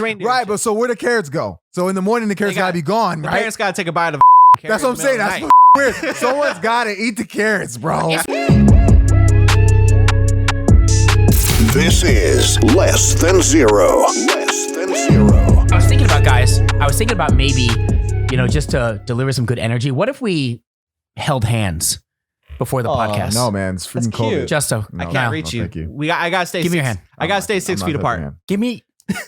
reindeer. Right, but so where the carrots go? So in the morning, the carrots gotta be gone, the right? parents gotta take a bite of carrot. That's what I'm saying. That's weird. Someone's gotta eat the carrots, bro. This is Less Than Zero. Less Than Zero. I was thinking about, guys, maybe, just to deliver some good energy, what if we held hands before the podcast? No, man. It's freaking cold. cute. Justo, I can't reach you. I gotta stay. Give me your hand. I gotta stay 6 feet apart. Give me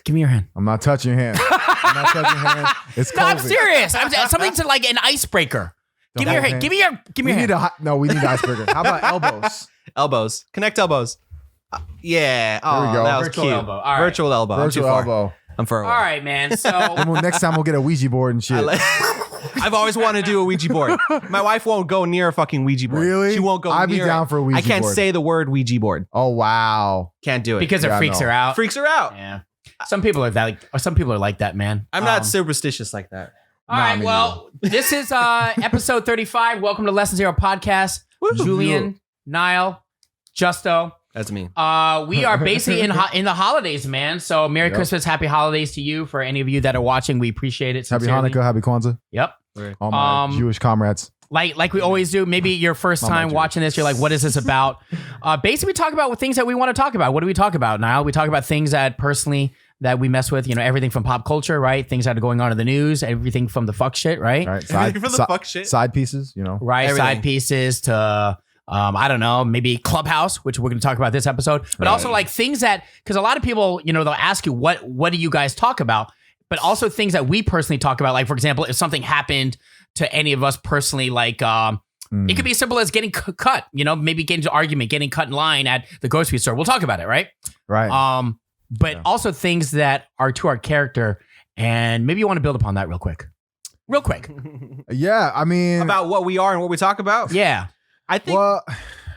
your hand. I'm not touching your hand. I'm not touching your hand. It's No, COVID. I'm serious. Something to like an icebreaker. Give me your hand. Give me your hand. We need an icebreaker. How about elbows? Elbows. Connect elbows. Yeah. Oh, There we go. that was Virtual cute. elbow. All right. Virtual elbow. Virtual elbow. I'm far away. All right, man. So Next time we'll get a Ouija board and shit. I've always wanted to do a Ouija board. My wife won't go near a fucking Ouija board. Really? She won't go I'd near be down for a Ouija I can't board. say the word Ouija board. Oh, wow. Can't do it. because it Yeah, I freaks know. her out. Freaks her out. Yeah. Some people are like that, man. I'm not superstitious like that. All right, well, this is episode 35. Welcome to Less Than Zero podcast. Julian, Nile, Justo. That's me. We are basically in the holidays, man. So Merry Christmas, Happy Holidays to you. For any of you that are watching, we appreciate it. Happy Sincerely. Hanukkah, happy Kwanzaa. Yep. All my Jewish comrades. Like we always do. Maybe your first time watching this, you're like, what is this about? Basically, we talk about things that we want to talk about. What do we talk about, Nile? We talk about things that personally that we mess with, everything from pop culture, right? Things that are going on in the news, everything from the fuck shit, right? Right. Everything from the fuck shit. Side pieces, Right. Everything. Side pieces to, I don't know, maybe Clubhouse, which we're going to talk about this episode, but also like things that, because a lot of people, they'll ask you, what do you guys talk about? But also things that we personally talk about. Like, for example, if something happened to any of us personally, like, it could be as simple as getting cut, maybe getting into an argument, getting cut in line at the grocery store. We'll talk about it, right? Right. But also things that are to our character, and maybe you want to build upon that real quick. Yeah, I mean. About what we are and what we talk about? Yeah. I think. Well,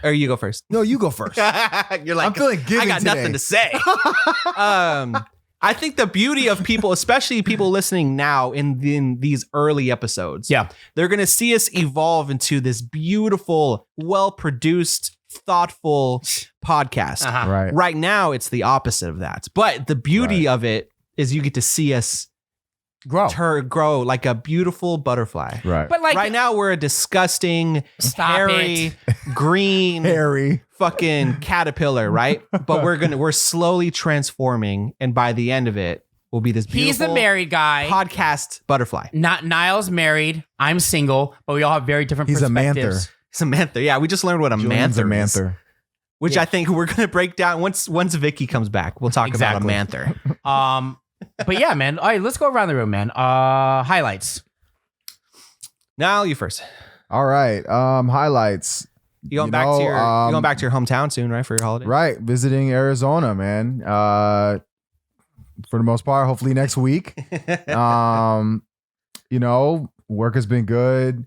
or you go first. no, you go first. You're like, I'm feeling giving I got today. nothing to say. I think the beauty of people, especially people listening now in these early episodes, they're going to see us evolve into this beautiful, well-produced, thoughtful podcast. Uh-huh. Right now, it's the opposite of that. But the beauty of it is you get to see us grow like a beautiful butterfly. Right. But like Right now, we're a disgusting, hairy, green, Harry. fucking caterpillar, right? But we're slowly transforming, and by the end of it, we'll be this beautiful. he's the married guy. Podcast butterfly. Not Nile's married. I'm single, but we all have very different He's a perspectives. manther. Samantha, yeah, we just learned what a Julian's manther a is, manther. which I think we're gonna break down once Vicky comes back. We'll talk about a manther. But yeah, man. All right, let's go around the room, man. Highlights. Now you first. All right. Highlights. You going back to your you going back to your hometown soon, right, for your holiday? Right. Visiting Arizona, man. For the most part, hopefully next week. Work has been good.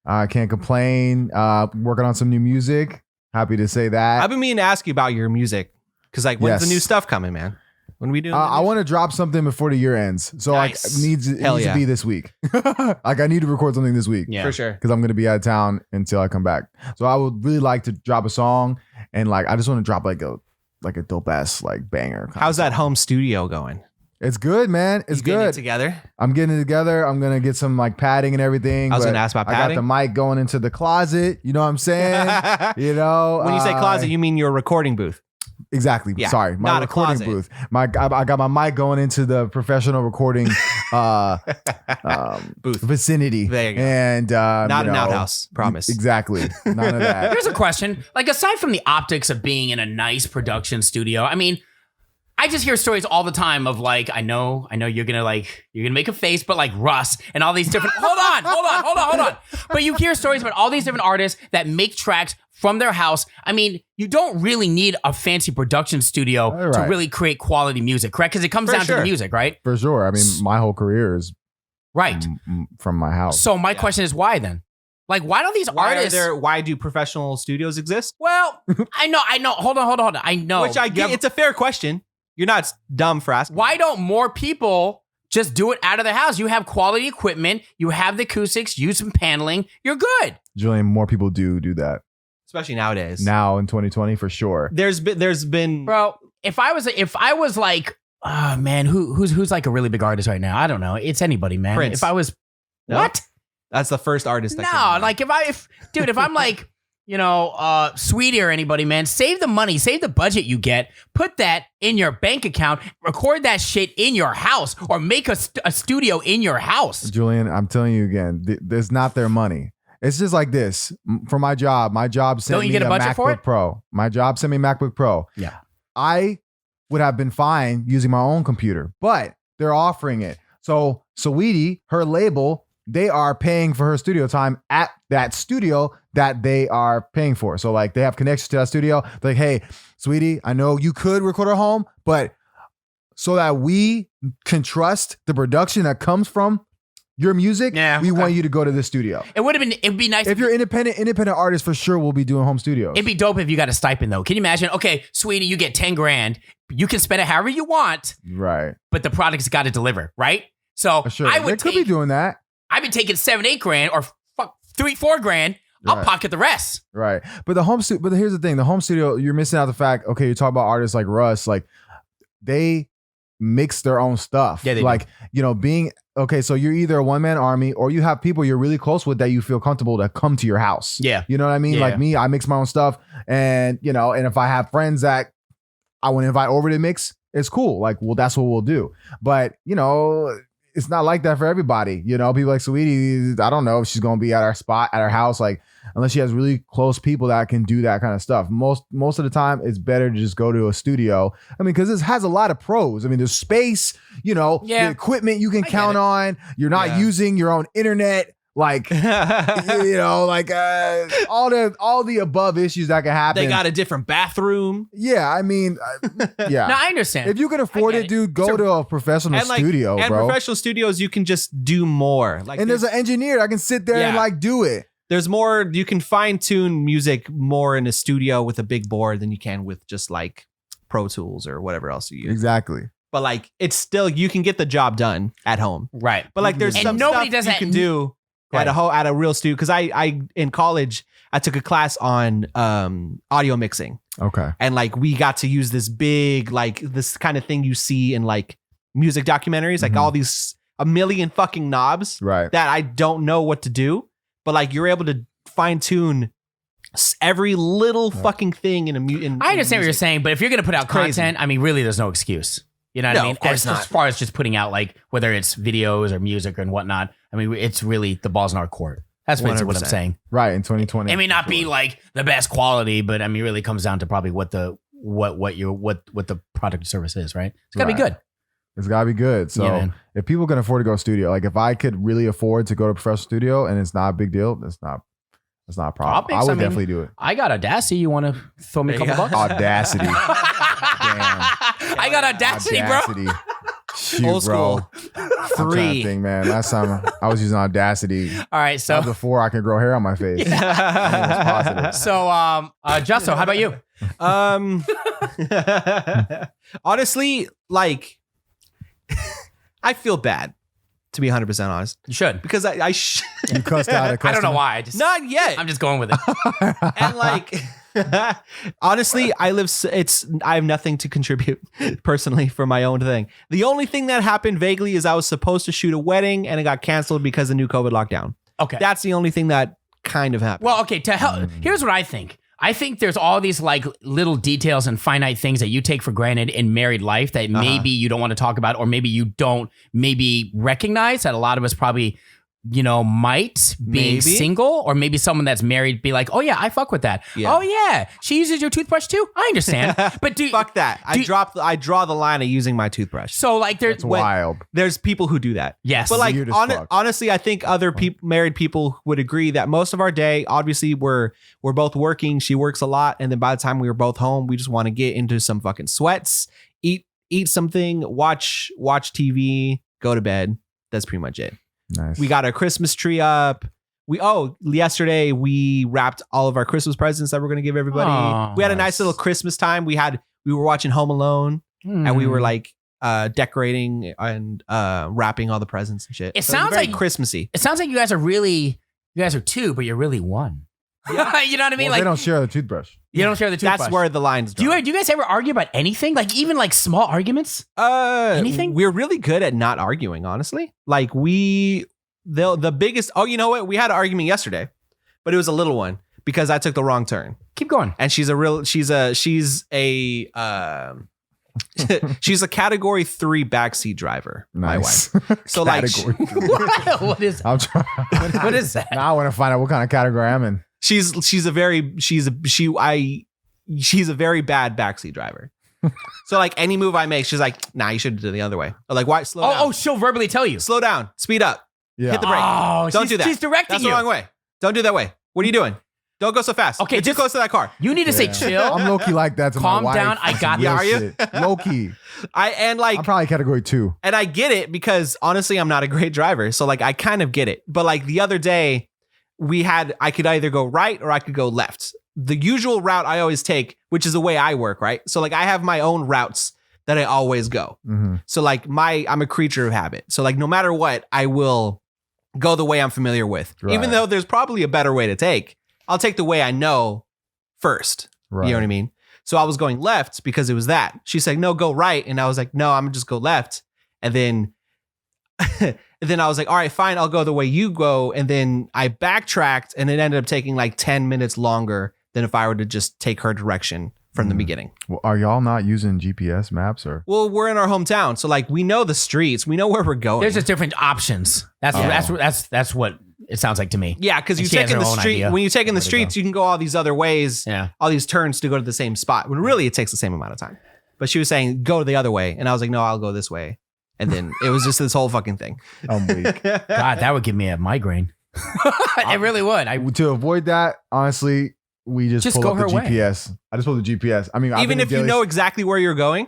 I can't complain. Working on some new music. Happy to say that. I've been meaning to ask you about your music because, like, when's the new stuff coming, man? When we do? I want to drop something before the year ends. So Nice. it needs to be this week. Like I need to record something this week. Yeah. for sure. Because I'm going to be out of town until I come back. So I would really like to drop a song, and like I just want to drop like a dope ass like banger. How's that home studio going? It's good, man. It's You getting it good. together. I'm getting it together. I'm gonna get some like padding and everything. I was but gonna ask about I got padding. the mic going into the closet. You know what I'm saying? When you say closet, you mean your recording booth. Exactly. Yeah, Sorry, my not a recording closet. booth. I got my mic going into the professional recording Booth. vicinity. There you go. And Not an outhouse. Promise. Exactly. None of that. Here's a question. Like, aside from the optics of being in a nice production studio, I mean, I just hear stories all the time of like, I know you're gonna make a face, but like Russ and all these different. Hold on. But you hear stories about all these different artists that make tracks from their house. I mean, you don't really need a fancy production studio to really create quality music, correct? Because it comes down to the music, right? For sure. I mean, my whole career is Right. from my house. So my question is, why then? Like, why don't these artists? Why do professional studios exist? Well, I know. Hold on. I know. Which I get. It's a fair question. You're not dumb for asking. Why don't more people just do it out of their house? You have quality equipment. You have the acoustics. Use some paneling. You're good. Julian, more people do that Especially nowadays. now in 2020 for sure. There's been Bro, if I was like man, who's like a really big artist right now? I don't know. It's anybody, man. Prince. If I was No? what? That's the first artist. That came to No, mind. like if I'm like, Sweetie or anybody, man, save the money, save the budget you get, put that in your bank account, record that shit in your house, or make a studio in your house. Julian, I'm telling you again, there's not their money. It's just like this. For my job sent Don't you me get a budget MacBook for it? Pro. My job sent me a MacBook Pro. Yeah. I would have been fine using my own computer, but they're offering it. So Sweetie, her label, they are paying for her studio time at that studio that they are paying for. So like they have connections to that studio. They're like, hey, Sweetie, I know you could record at home, but so that we can trust the production that comes from your music, we want you to go to this studio. It'd be nice if you're independent artists, for sure we'll be doing home studios. It'd be dope if you got a stipend though. Can you imagine? Okay, Sweetie, you get 10 grand. You can spend it however you want, right? But the product's got to deliver, right? So sure. I would could be doing that. I've been taking 7-8 grand or 3-4 grand. I'll Right. pocket the rest. Right. But but here's the thing, the home studio, you're missing out the fact, okay, you talk about artists like Russ, like they mix their own stuff. Yeah, they like, so you're either a one-man army or you have people you're really close with that you feel comfortable to come to your house. Yeah. You know what I mean? Yeah. Like me, I mix my own stuff, and and if I have friends that I want to invite over to mix, it's cool. Like, well, that's what we'll do. But, it's not like that for everybody. People like Sweetie, I don't know if she's going to be at our spot, at our house, like, unless she has really close people that can do that kind of stuff. Most of the time, it's better to just go to a studio. I mean, because this has a lot of pros. I mean, there's space, the equipment you can count on. You're not using your own internet. Like, all the above issues that can happen. They got a different bathroom. Yeah, I mean, yeah. No, I understand. If you can afford it, dude, go to a professional studio, and bro. professional studios, you can just do more. Like, and there's an engineer that can sit there and do it. There's more. You can fine tune music more in a studio with a big board than you can with just like Pro Tools or whatever else you use. Exactly. But like, it's still, you can get the job done at home. Right. But like, there's some nobody stuff does you that can do at a real studio. Because I in college I took a class on audio mixing. Okay. And like we got to use this big, like this kind of thing you see in like music documentaries, like all these a million fucking knobs that I don't know what to do, but like you're able to fine tune every little fucking thing in I understand what you're saying, but if you're gonna put out content, I mean, really, there's no excuse. You know what I mean? Of course not. As far as just putting out like whether it's videos or music and whatnot, I mean, it's really the ball's in our court. That's basically what I'm saying. Right, in 2020. It may not be like the best quality, but I mean, it really comes down to probably what the product or service is, right? It's gotta be good. It's gotta be good. So if people can afford to go studio, like if I could really afford to go to a professional studio and it's not a big deal, that's not a problem. I would definitely do it. I got Audacity. You want to throw me a couple bucks? Audacity. Damn. I got Audacity, bro. Shoot, old school. Bro. I'm trying to think, man. Last time I was using Audacity. All right, so before I could grow hair on my face. So, Justo, how about you? Honestly, like, I feel bad, to be 100% honest. You should. Because I you cussed out a customer? I don't know why. Not yet. I'm just going with it. And like, honestly, I have nothing to contribute personally for my own thing. The only thing that happened vaguely is I was supposed to shoot a wedding and it got canceled because of new COVID lockdown. Okay. That's the only thing that kind of happened. Well, okay, here's what I think. I think there's all these like little details and finite things that you take for granted in married life that maybe you don't want to talk about, or maybe you don't recognize that a lot of us probably, might being single, or maybe someone that's married be like, oh yeah, I fuck with that. Yeah. Oh yeah, she uses your toothbrush too. I understand, but fuck that. I draw the line of using my toothbrush. So like, it's wild. There's people who do that. Yes, but like honestly, I think other married people would agree that most of our day, obviously, we're both working. She works a lot, and then by the time we were both home, we just want to get into some fucking sweats, eat something, watch TV, go to bed. That's pretty much it. Nice. We got our Christmas tree up. Yesterday we wrapped all of our Christmas presents that we're going to give everybody. Oh, we had a nice little Christmas time. We were watching Home Alone and we were like decorating and wrapping all the presents and shit. It sounds very like Christmassy. It sounds like you guys are two, but you're really one. You know what I mean? Well, they don't share the toothbrush. You don't share the toothbrush. That's where the lines Do drawn. you guys ever argue about anything? Like even like small arguments? Anything? We're really good at not arguing, honestly. Like the biggest. Oh, you know what? We had an argument yesterday, but it was a little one because I took the wrong turn. Keep going. And she's a category 3 backseat driver. Nice. My wife. So like, What is I'm trying. what is that? Now I want to find out what kind of category I'm in. she's a very bad backseat driver. So like any move I make, she's like, nah, you should do it the other way. Or like, why? Slow down. Oh, she'll verbally tell you. Slow down. Speed up. Yeah. Hit the brake. Oh, Don't do that. She's directing That's you. the wrong way. Don't do that way. What are you doing? Don't go so fast. Okay, You're too close to that car. You need to say chill. I'm low key like that to Calm my wife. down, I got Real this. Are you? shit. Low key. I'm I'm probably category 2. and I get it because honestly, I'm not a great driver. So like, I kind of get it. But like the other day I could either go right or I could go left. The usual route I always take, which is the way I work, right? So like I have my own routes that I always go. Mm-hmm. So like I'm a creature of habit. So like no matter what, I will go the way I'm familiar with. Right. Even though there's probably a better way to take, I'll take the way I know first. Right. You know what I mean? So I was going left because it was that. She said, no, go right. And I was like, no, I'm gonna just go left. And then I was like, all right, fine, I'll go the way you go. And then I backtracked and it ended up taking like 10 minutes longer than if I were to just take her direction from the beginning. Well, are y'all not using GPS maps or? Well, we're in our hometown. So like we know the streets. We know where we're going. There's just different options. That's what it sounds like to me. Yeah, because you And she has take in her the own street idea when you take in the where to streets, go. you can go all these other ways, Yeah. all these turns to go to the same spot. When really it takes the same amount of time. But she was saying go the other way, and I was like, no, I'll go this way. And then it was just this whole fucking thing. I'm weak. God, that would give me a migraine. It really would. To avoid that, honestly, we just pull go up her the way. GPS. I just pull the GPS. I mean, I've Even been in if you daily- know exactly where you're going,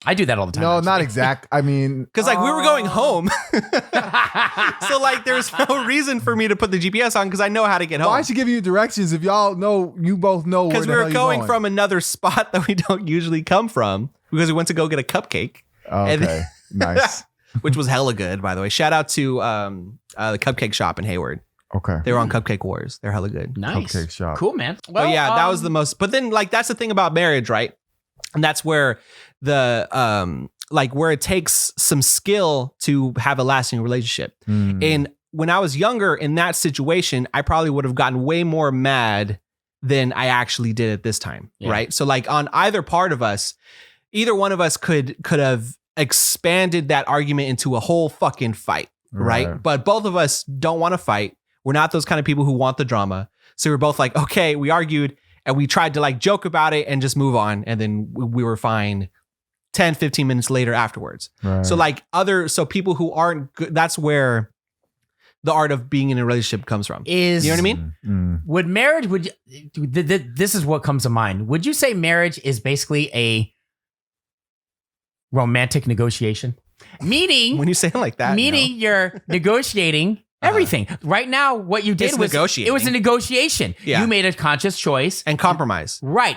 I do that all the time. No, not actually. exact. I mean, because like we were going home, so like there's no reason for me to put the GPS on because I know how to get home. why is she giving you directions if y'all know you both know? Because Because we were going from another spot that we don't usually come from because we went to go get a cupcake, Okay, nice. which was hella good, by the way. Shout out to the cupcake shop in Hayward. Okay, They were on Cupcake Wars. They're hella good. Nice. Cupcake shop. Cool, man. But yeah, that was the most. But then like that's the thing about marriage, right? And that's where the like where it takes some skill to have a lasting relationship. Mm. And when I was younger in that situation, I probably would have gotten way more mad than I actually did at this time. Yeah. Right. So like on either part of us, either one of us could have expanded that argument into a whole fucking fight. Right. But both of us don't want to fight. We're not those kind of people who want the drama. So we're both like, okay, we argued and we tried to like joke about it and just move on. And then we were fine 10, 15 minutes later afterwards. Right. So like so people who aren't good, that's where the art of being in a relationship comes from. You know what I mean? Mm. Would marriage, this is what comes to mind. Would you say marriage is basically a romantic negotiation? Meaning, When you say it like that, meaning you're negotiating everything. Right now, what you did It's was negotiating. it was a negotiation. Yeah. You made a conscious choice. and compromise. Right.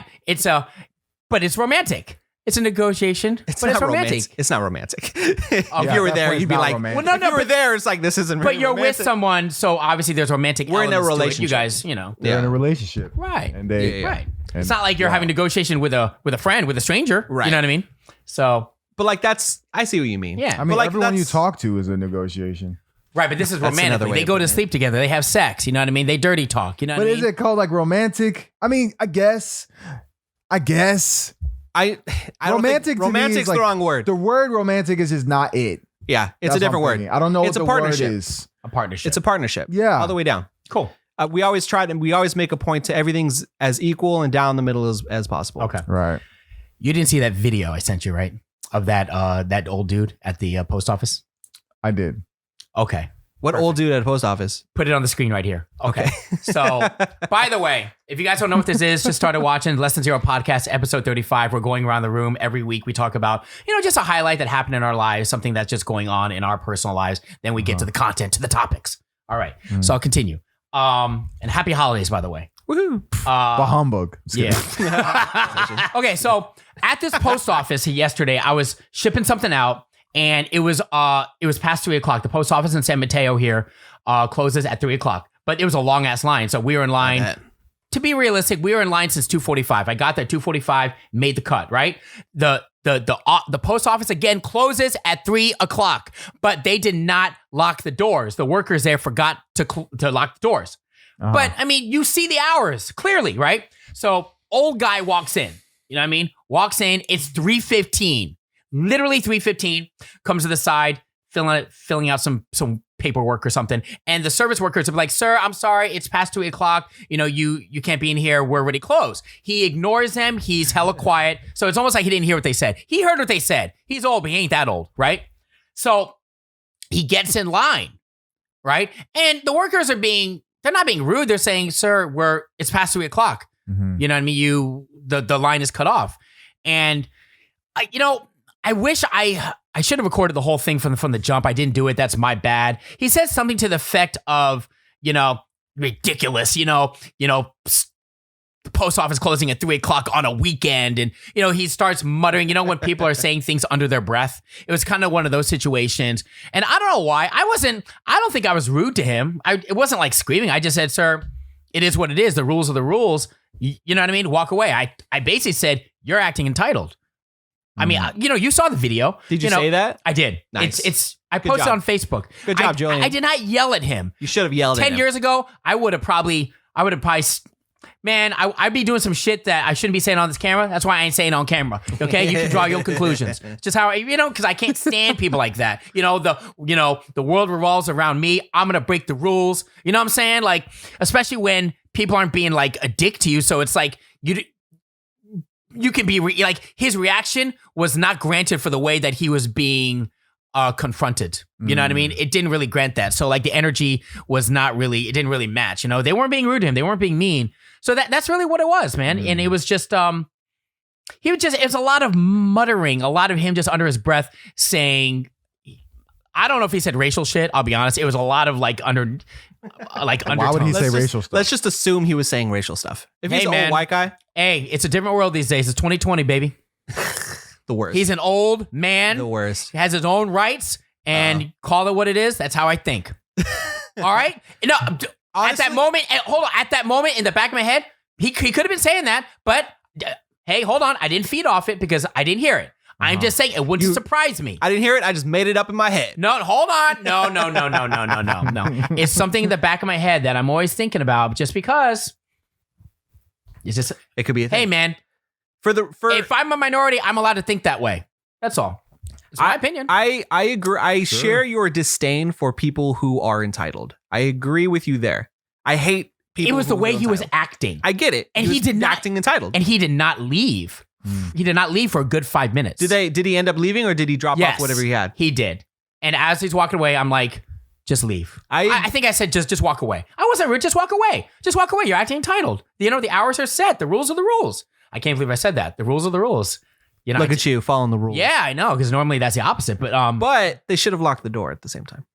But it's romantic. It's a negotiation, but it's not romantic. It's not romantic. If Yeah, you were that there, part's you'd be not like, romantic. Well, if you were there, it's like, this isn't But really you're romantic. with someone, so obviously there's romantic We're in a elements to it. relationship. You guys, you know. They're in Yeah. a relationship, Right. and they Yeah. Right. And- It's not like you're yeah. having negotiation with a friend, with a stranger. Right. You know what I mean? So, But like, I see what you mean. yeah. I mean, But, like, everyone you that's- talk to is a negotiation. Right, but this is That's another romantic. way They to go put to it. sleep together. They have sex. You know what I mean? They dirty talk. You know But what I is mean? it called like romantic? I mean, I guess. I don't Romantic to think me romantic's is like- the wrong word. The word romantic is just not it. Yeah, it's That's a what different I'm word. thinking. I don't know It's what a the partnership. word is. A partnership. It's a partnership. Yeah. All the way down. cool. We always try and we always make a point to everything's as equal and down the middle as possible. Okay. Right. You didn't see that video I sent you, right? Of that old dude at the post office? I did. Okay. What old dude at a post office? Put it on the screen right here. Okay. So, by the way, if you guys don't know what this is, just started watching Less Than Zero Podcast, episode 35. We're going around the room every week. We talk about, just a highlight that happened in our lives, something that's just going on in our personal lives. Then we get to the content, to the topics. All right. So I'll continue. And happy holidays, by the way. Woohoo. Bah humbug. Just kidding. Yeah. Okay, so at this post office yesterday, I was shipping something out, and it was past 3:00. The post office in San Mateo here closes at 3:00, but it was a long ass line, so we were in line to be realistic, we were in line since 2:45. I got there 2:45, made the cut, right? The post office again closes at 3:00, but they did not lock the doors. The workers there forgot to lock the doors. But I mean, you see the hours clearly, right? So old guy walks in, you know what I mean? Walks in, it's 3:15, literally 3:15, comes to the side, filling out some paperwork or something. And the service workers are like, sir, I'm sorry, it's past 2:00. You know, you can't be in here. We're already closed. He ignores them. He's hella quiet. So it's almost like he didn't hear what they said. He heard what they said. He's old, but he ain't that old, right? So he gets in line, right? And the workers they're not being rude. They're saying, sir, it's past 3:00. You know what I mean? The line is cut off. And I wish I should have recorded the whole thing from the jump. I didn't do it. That's my bad. He says something to the effect of, ridiculous, the post office closing at 3:00 on a weekend. And, he starts muttering, when people are saying things under their breath. It was kind of one of those situations. And I don't know why. I don't think I was rude to him. It wasn't like screaming. I just said, sir, it is what it is. The rules are the rules. You know what I mean? Walk away. I basically said, you're acting entitled. I mean, you saw the video. Did you say that? I did. Nice. I posted on Facebook. Good job, Julian. I did not yell at him. You should have yelled at him. 10 years ago, I would have probably, man, I'd be doing some shit that I shouldn't be saying on this camera. That's why I ain't saying it on camera. Okay? You can draw your own conclusions. Just how, because I can't stand people like that. The world revolves around me. I'm going to break the rules. You know what I'm saying? Like, especially when people aren't being like a dick to you. So it's like, you can be like, his reaction was not granted for the way that he was being confronted. You know what I mean? It didn't really grant that. So like the energy was it didn't really match. They weren't being rude to him. They weren't being mean. So that's really what it was, man. And it was just, it was a lot of muttering, a lot of him just under his breath saying, I don't know if he said racial shit. I'll be honest. It was a lot of undertones. Why would he say racial stuff? Let's just assume he was saying racial stuff. If he's an old white guy. Hey, it's a different world these days. It's 2020, baby. The worst. He's an old man. The worst. He has his own rights and call it what it is. That's how I think. All right? No, honestly, at that moment in the back of my head, he could have been saying that, but hey, hold on. I didn't feed off it because I didn't hear it. I'm just saying it wouldn't surprise me. I didn't hear it. I just made it up in my head. No, hold on. No. It's something in the back of my head that I'm always thinking about just because it could be a thing. Hey, man. If I'm a minority, I'm allowed to think that way. That's all. It's my opinion. I agree. I share your disdain for people who are entitled. I agree with you there. I hate people. It was who the way feel he was entitled. acting. I get it. And he did not acting entitled. And he did not leave. He did not leave for a good 5 minutes. Did he end up leaving or did he drop off whatever he had? He did. And as he's walking away, I'm like, just leave. I think I said, just walk away. I wasn't rude. Just walk away. Just walk away. You're acting entitled. The hours are set. The rules are the rules. I can't believe I said that. The rules are the rules. Look at you following the rules. Yeah, I know. Because normally that's the opposite. But they should have locked the door at the same time.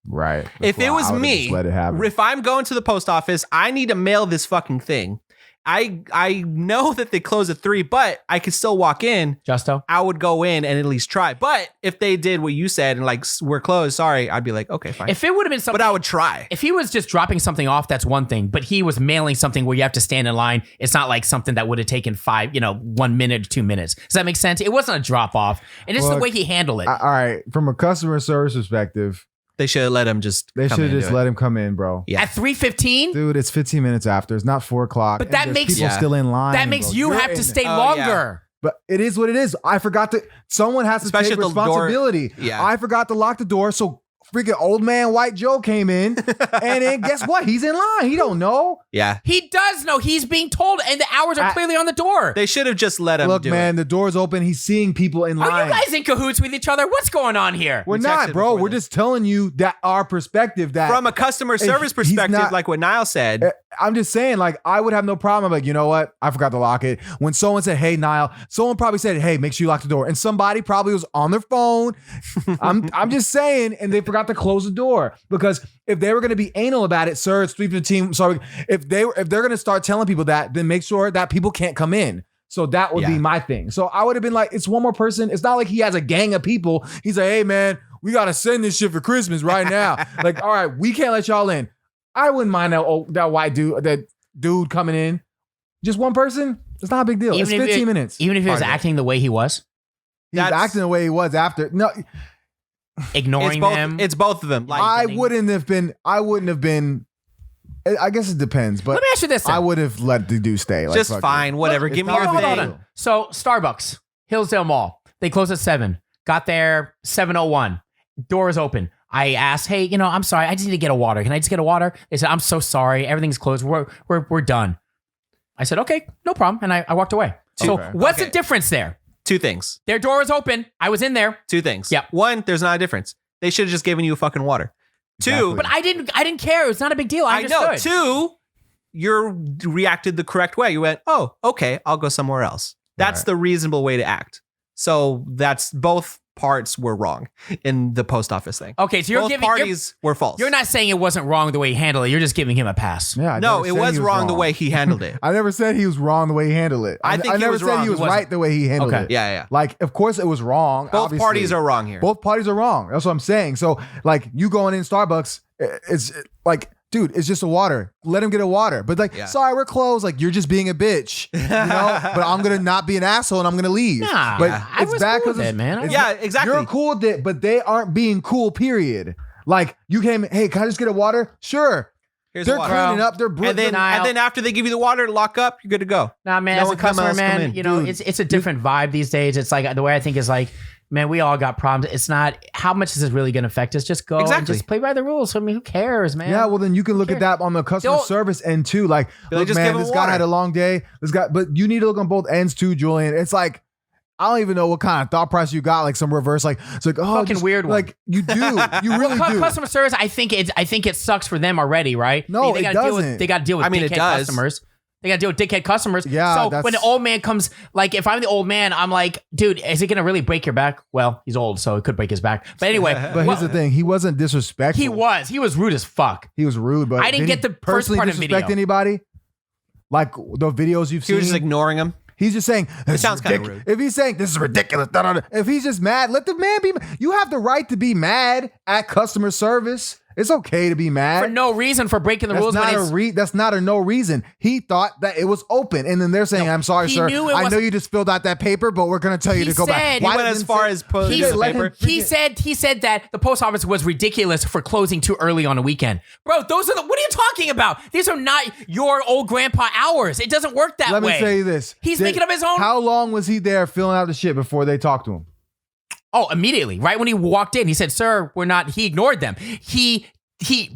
Right. If it was me, if I'm going to the post office, I need to mail this fucking thing. I know that they close at 3, but I could still walk in. Justo? I would go in and at least try. But if they did what you said and like, we're closed, sorry, I'd be like, okay, fine. If it would have been something, but I would try. If he was just dropping something off, that's one thing. But he was mailing something where you have to stand in line. It's not like something that would have taken 1 minute, 2 minutes. Does that make sense? It wasn't a drop off. And it's the way he handled it. All right. From a customer service perspective, they should have let him let him come in, bro. Yeah. At 3:15? Dude, it's 15 minutes after. It's not 4:00. But that makes people still in line. That makes you have to stay longer. Yeah. But it is what it is. I forgot to. Someone has to take responsibility. Yeah. I forgot to lock the door, so freaking old man White Joe came in, and then guess what? He's in line. He don't know. Yeah. He does know. He's being told, and the hours are clearly on the door. They should have just let him Look, do man, it. the door's open. He's seeing people in line. Are you guys in cahoots with each other? What's going on here? We're not, bro. We're just telling you that our perspective. That from a customer service perspective, like what Nile said. I'm just saying, like, I would have no problem. I'm like, you know what? I forgot to lock it. When someone said, hey, Nile, someone probably said, hey, make sure you lock the door. And somebody probably was on their phone. I'm just saying, and they forgot to close the door. Because if they were going to be anal about it, sir, it's 3:15. Sorry, if they're going to start telling people that, then make sure that people can't come in. So that would be my thing. So I would have been like, it's one more person. It's not like he has a gang of people. He's like, hey man, we got to send this shit for Christmas right now. Like, all right, we can't let y'all in. I wouldn't mind that white dude, that dude coming in. Just one person. It's not a big deal. It's 15 minutes. Even if he was acting the way he was, he's acting the way he was after. No, ignoring them. It's both of them. Like I wouldn't have been. I guess it depends, but let me ask you this: I would have let the dude stay. Like, just fine, whatever. Give me your hold thing. on. So Starbucks, Hillsdale Mall. They closed at 7. Got there 7:01. Door is open. I asked, hey, I'm sorry. I just need to get a water. Can I just get a water? They said, I'm so sorry. Everything's closed. We're done. I said, okay, no problem. And I walked away. So what's the difference there? 2 things. Their door was open. I was in there. 2 things. Yeah. 1, there's not a difference. They should have just given you a fucking water. Exactly. 2, but I didn't care. It was not a big deal. I understood. know. 2, you reacted the correct way. You went, oh, okay, I'll go somewhere else. That's the reasonable way to act. So that's both parts were wrong in the post office thing. Okay, so both parties were false. You're not saying it wasn't wrong the way he handled it. You're just giving him a pass. Yeah, no, it was wrong the way he handled it. I never said he was wrong the way he handled it. I think I never said he was right the way he handled it. Yeah. Like, of course it was wrong. Both obviously. parties are wrong here. Both parties are wrong. That's what I'm saying. So, like, you going in Starbucks, it's like, dude, it's just a water. Let him get a water. But like, sorry, we're closed. Like, you're just being a bitch, but I'm gonna not be an asshole and I'm gonna leave. Nah, but it's bad cool because man. Exactly. You're cool with it, but they aren't being cool. Period. Like, you came. Hey, can I just get a water? Sure. Here's they're water. cleaning up. They're and then after they give you the water, lock up. You're good to go. Nah, man. As a customer, man, it's a different vibe these days. It's like the way I think is like, man, we all got problems. It's not how much is this really going to affect us? Just go and just play by the rules. I mean, who cares, man? Yeah, well, then you can look at that on the customer service end too. Like, look, man, this guy had a long day. But you need to look on both ends too, Julian. It's like, I don't even know what kind of thought process you got. Like some reverse, like it's like, oh, fucking weird one. Like you do, you really do. Customer service, I think it sucks for them already, right? No, it doesn't. They got to deal with dickhead customers. They got to deal with dickhead customers. Yeah. So when the old man comes, like if I'm the old man, I'm like, dude, is it going to really break your back? Well, he's old, so it could break his back. But anyway. But here's the thing. He wasn't disrespectful. He was rude as fuck. He was rude, but I didn't get the first part of the video. Disrespect anybody? Like the videos you've seen? He was just ignoring him. He's just saying, it sounds kind of rude. If he's saying, this is ridiculous. If he's just mad, let the man be mad. You have the right to be mad at customer service. It's okay to be mad. For no reason for breaking the rules. That's not a no reason. He thought that it was open. And then they're saying, I'm sorry, sir. I know you just filled out that paper, but we're going to tell you to go back. He went as far as putting the paper. He said that the post office was ridiculous for closing too early on a weekend. Bro, what are you talking about? These are not your old grandpa hours. It doesn't work that way. Let me say you this. He's making up his own. How long was he there filling out the shit before they talked to him? Oh, immediately. Right when he walked in, he said, sir, we're not. He ignored them. He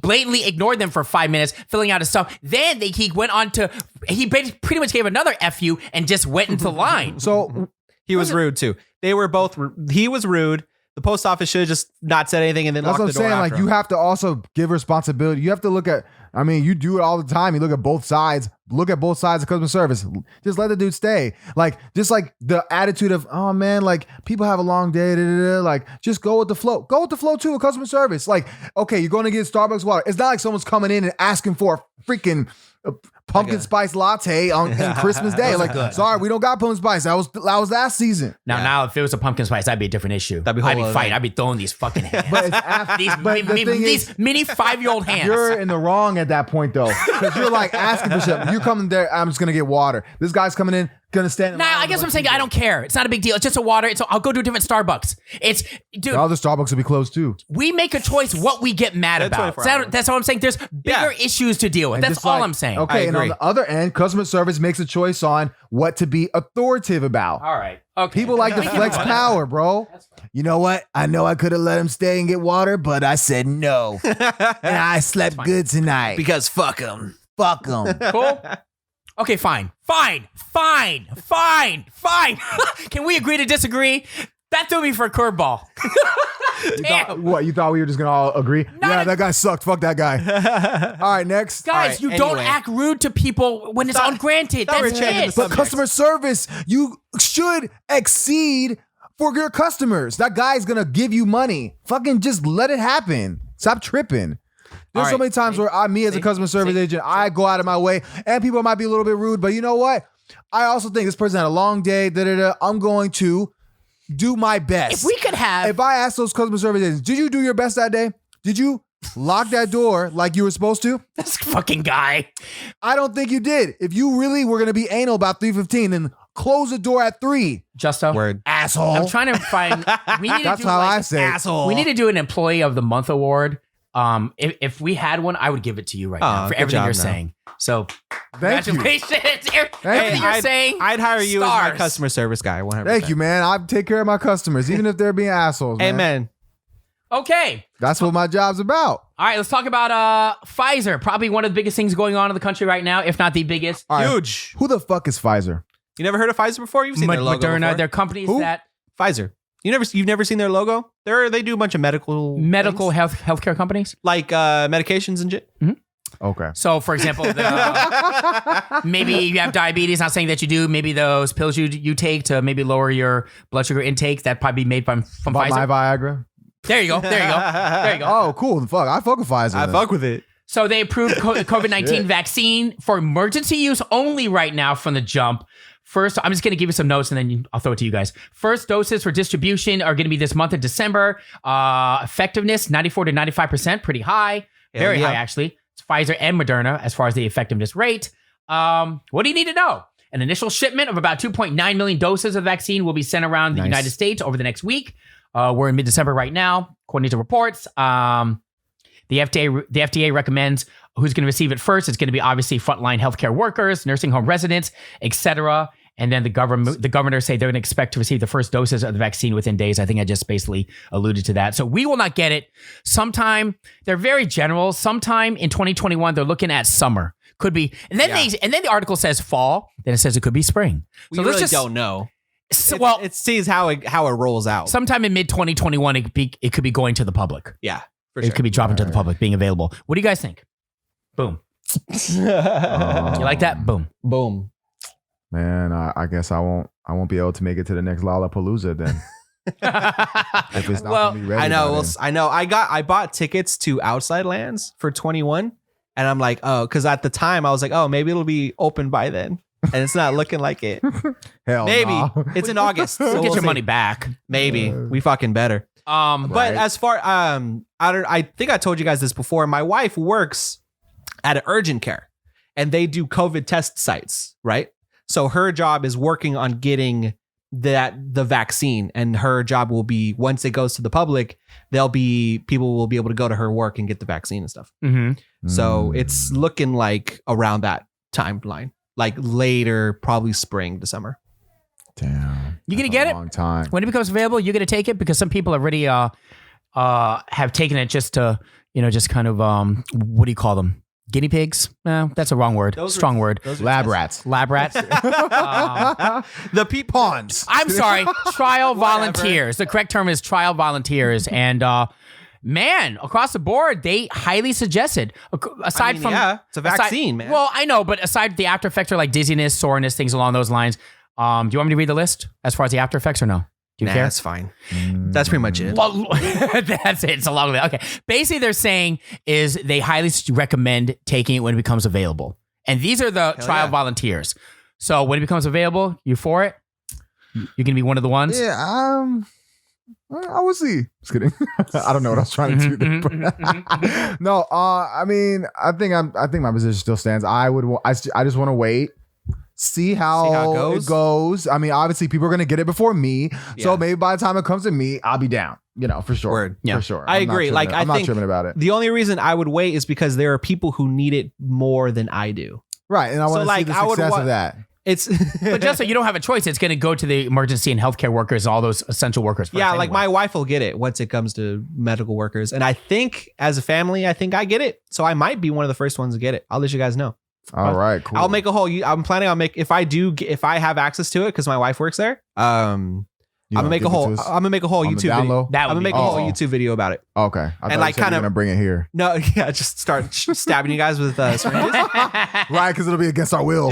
blatantly ignored them for 5 minutes, filling out his stuff. Then he went on to, he pretty much gave another F you and just went into line. So he was rude too. They were both, he was rude. The post office should have just not said anything and then locked the door after him. That's what I'm saying. Like, you have to also give responsibility. You have to look at, you do it all the time. You look at both sides. Look at both sides of customer service. Just let the dude stay. Like, just like the attitude of, oh man, like people have a long day. Like, just go with the flow. Go with the flow too with customer service. Like, okay, you're going to get Starbucks water. It's not like someone's coming in and asking for a freaking pumpkin spice latte on Christmas Day. Like, sorry, we don't got pumpkin spice. That was last season. Now, if it was a pumpkin spice, that'd be a different issue. I'd be fighting. I'd be throwing these fucking hands. But it's after, these mini 5-year-old hands. You're in the wrong at that point though, because you're like asking for something. You're coming there. I'm just gonna get water. This guy's coming in. Gonna stand. Nah, I guess what I'm saying, I don't care. It's not a big deal. It's just a water. I'll go to a different Starbucks. Dude. All the Starbucks will be closed too. We make a choice what we get mad about. That's all I'm saying. There's bigger issues to deal with. And that's all I'm saying. Okay, and on the other end, customer service makes a choice on what to be authoritative about. All right. Okay. People like to flex power, bro. You know what? I know I could have let him stay and get water, but I said no. And I slept good tonight. Because fuck him. Fuck him. Cool? Okay, fine. Fine. Can we agree to disagree? That threw me for a curveball. You thought we were just gonna all agree? That guy sucked. Fuck that guy. All right, next. Guys, don't act rude to people when it's ungranted. That's it. But customer service, you should exceed for your customers. That guy's gonna give you money. Fucking just let it happen. Stop tripping. There's so many times where as a customer service agent, I go out of my way and people might be a little bit rude, but you know what? I also think this person had a long day. I'm going to do my best. If I ask those customer service agents, did you do your best that day? Did you lock that door like you were supposed to? This fucking guy. I don't think you did. If you really were going to be anal about 3:15, then close the door at 3. Justo. Word. Asshole. I'm trying to find. We need That's to do how like, I say it. Asshole. We need to do an Employee of the Month award. If we had one, I would give it to you right now for good everything job, you're no. saying. So, Thank you. congratulations. Everything you're saying. I'd hire you as stars. my customer service guy. 100%. Thank you, man. I take care of my customers, even if they're being assholes, man. Amen. Okay. That's what my job's about. All right, let's talk about Pfizer. Probably one of the biggest things going on in the country right now, if not the biggest. All right. Huge. Who the fuck is Pfizer? You never heard of Pfizer before? You've seen their logo Moderna, before? they're companies Who? that Pfizer. You've never seen their logo? They do a bunch of medical things, healthcare companies. like medications and shit. Okay. So, for example, maybe you have diabetes. Not saying that you do. Maybe those pills you take to maybe lower your blood sugar intake, that probably be made from My Pfizer. Viagra. There you go. There you go. Oh, cool. Fuck. I fuck with Pfizer. I then. fuck with it. So they approved COVID-19 Shit. vaccine for emergency use only right now from the jump. First, I'm just going to give you some notes and then I'll throw it to you guys. First doses for distribution are going to be this month of December. Effectiveness, 94 to 95%, pretty high. Very yeah. high, actually. It's Pfizer and Moderna as far as the effectiveness rate. What do you need to know? An initial shipment of about 2.9 million doses of vaccine will be sent around the Nice. United States over the next week. We're in mid-December right now, according to reports. The FDA recommends who's going to receive it first. It's going to be obviously frontline healthcare workers, nursing home residents, etc. And then the governors say they're going to expect to receive the first doses of the vaccine within days. I think I just basically alluded to that. So we will not get it sometime. They're very general. Sometime in 2021, they're looking at summer. Could be, and then the article says fall. Then it says it could be spring. We really don't know. So, It sees how it rolls out. sometime in mid 2021, it could be going to the public. Yeah, for It sure. could be dropping to the public, being available. What do you guys think? Boom. You like that? Boom. Boom. Man, I guess I won't be able to make it to the next Lollapalooza then. If it's not gonna be ready I know. by Well, then. I know. I bought tickets to Outside Lands for 21, and I'm like, oh, because at the time I was like, oh, maybe it'll be open by then, and it's not looking like it. Hell Maybe nah. it's in August. So Get we'll your see. money back. Maybe we fucking better. But Right. as far I think I told you guys this before. My wife works at an urgent care, and they do COVID test sites, right? So her job is working on getting the vaccine, and her job will be, once it goes to the public, people will be able to go to her work and get the vaccine and stuff. Mm-hmm. So it's looking like around that timeline, like later, probably spring, December. Damn. You gonna That's get a it? long time. When it becomes available, you're gonna take it, because some people already have taken it just to, just kind of what do you call them? Guinea pigs? No, that's a wrong word. Strong word. Lab rats. Lab rats. The people Pawns. I'm sorry. Trial Whatever. volunteers. The correct term is trial volunteers. And man, across the board, they highly suggested. Aside from it's a vaccine, man. Well, I know, but aside the after effects are like dizziness, soreness, things along those lines. Do you want me to read the list as far as the after effects or no? Do you care? That's fine. That's pretty much it. Well, that's it. It's a long list. Okay. Basically, they're saying is they highly recommend taking it when it becomes available. And these are the trial volunteers. So when it becomes available, you for it? You're going to be one of the ones? Yeah, I will see. Just kidding. I don't know what I was trying to do there. But no, I mean, I think my position still stands. I just want to wait. See how it goes. I mean, obviously, people are going to get it before me. So Yeah. maybe by the time it comes to me, I'll be down. For sure. Word. Yeah. For sure. I I'm not agree. tripping. Like, I I'm not think tripping about it. The only reason I would wait is because there are people who need it more than I do. Right. And I want to see like, the I would success wa- of that. It's But just so you don't have a choice, it's going to go to the emergency and healthcare workers, all those essential workers. First like anyway. my wife will get it once it comes to medical workers. And I think as a family, I think I get it. So I might be one of the first ones to get it. I'll let you guys know. All right. Cool. I'll make a whole, I'm planning on if I have access to it, because my wife works there. You I'm gonna make a whole on the YouTube down video. low? That I'm would gonna be make a whole awesome. YouTube video about it. Okay. I thought And like you said you were kind of gonna bring it here. No, yeah, just start stabbing you guys with syringes. Right, because it'll be against our will.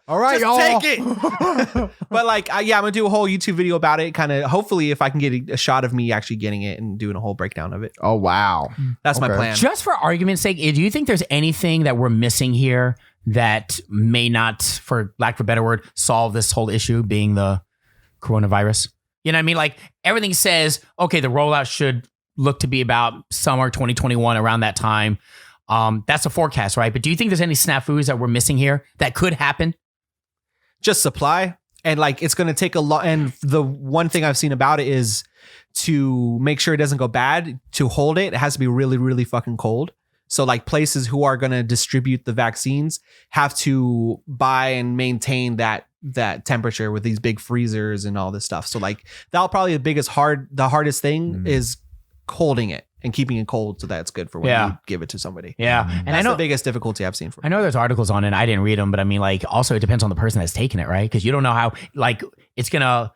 All right, Just y'all. take it. But like, I'm gonna do a whole YouTube video about it. Kind of, hopefully, if I can get a shot of me actually getting it and doing a whole breakdown of it. Oh wow. That's my Okay. plan. Just for argument's sake, do you think there's anything that we're missing here that may not, for lack of a better word, solve this whole issue being the coronavirus? You know what I mean? Like everything says, okay, the rollout should look to be about summer 2021, around that time. That's a forecast, right? But do you think there's any snafus that we're missing here that could happen? Just supply. And like, it's going to take a lot. And the one thing I've seen about it is to make sure it doesn't go bad, to hold it, it has to be really, really fucking cold. So like places who are going to distribute the vaccines have to buy and maintain that temperature with these big freezers and all this stuff. So like that'll probably the hardest thing is holding it and keeping it cold so that it's good for when you give it to somebody. Yeah. And that's I know the biggest difficulty I've seen. I know there's articles on it. I didn't read them, but I mean, like, also it depends on the person that's taking it, right? Because you don't know how, like, it's going to,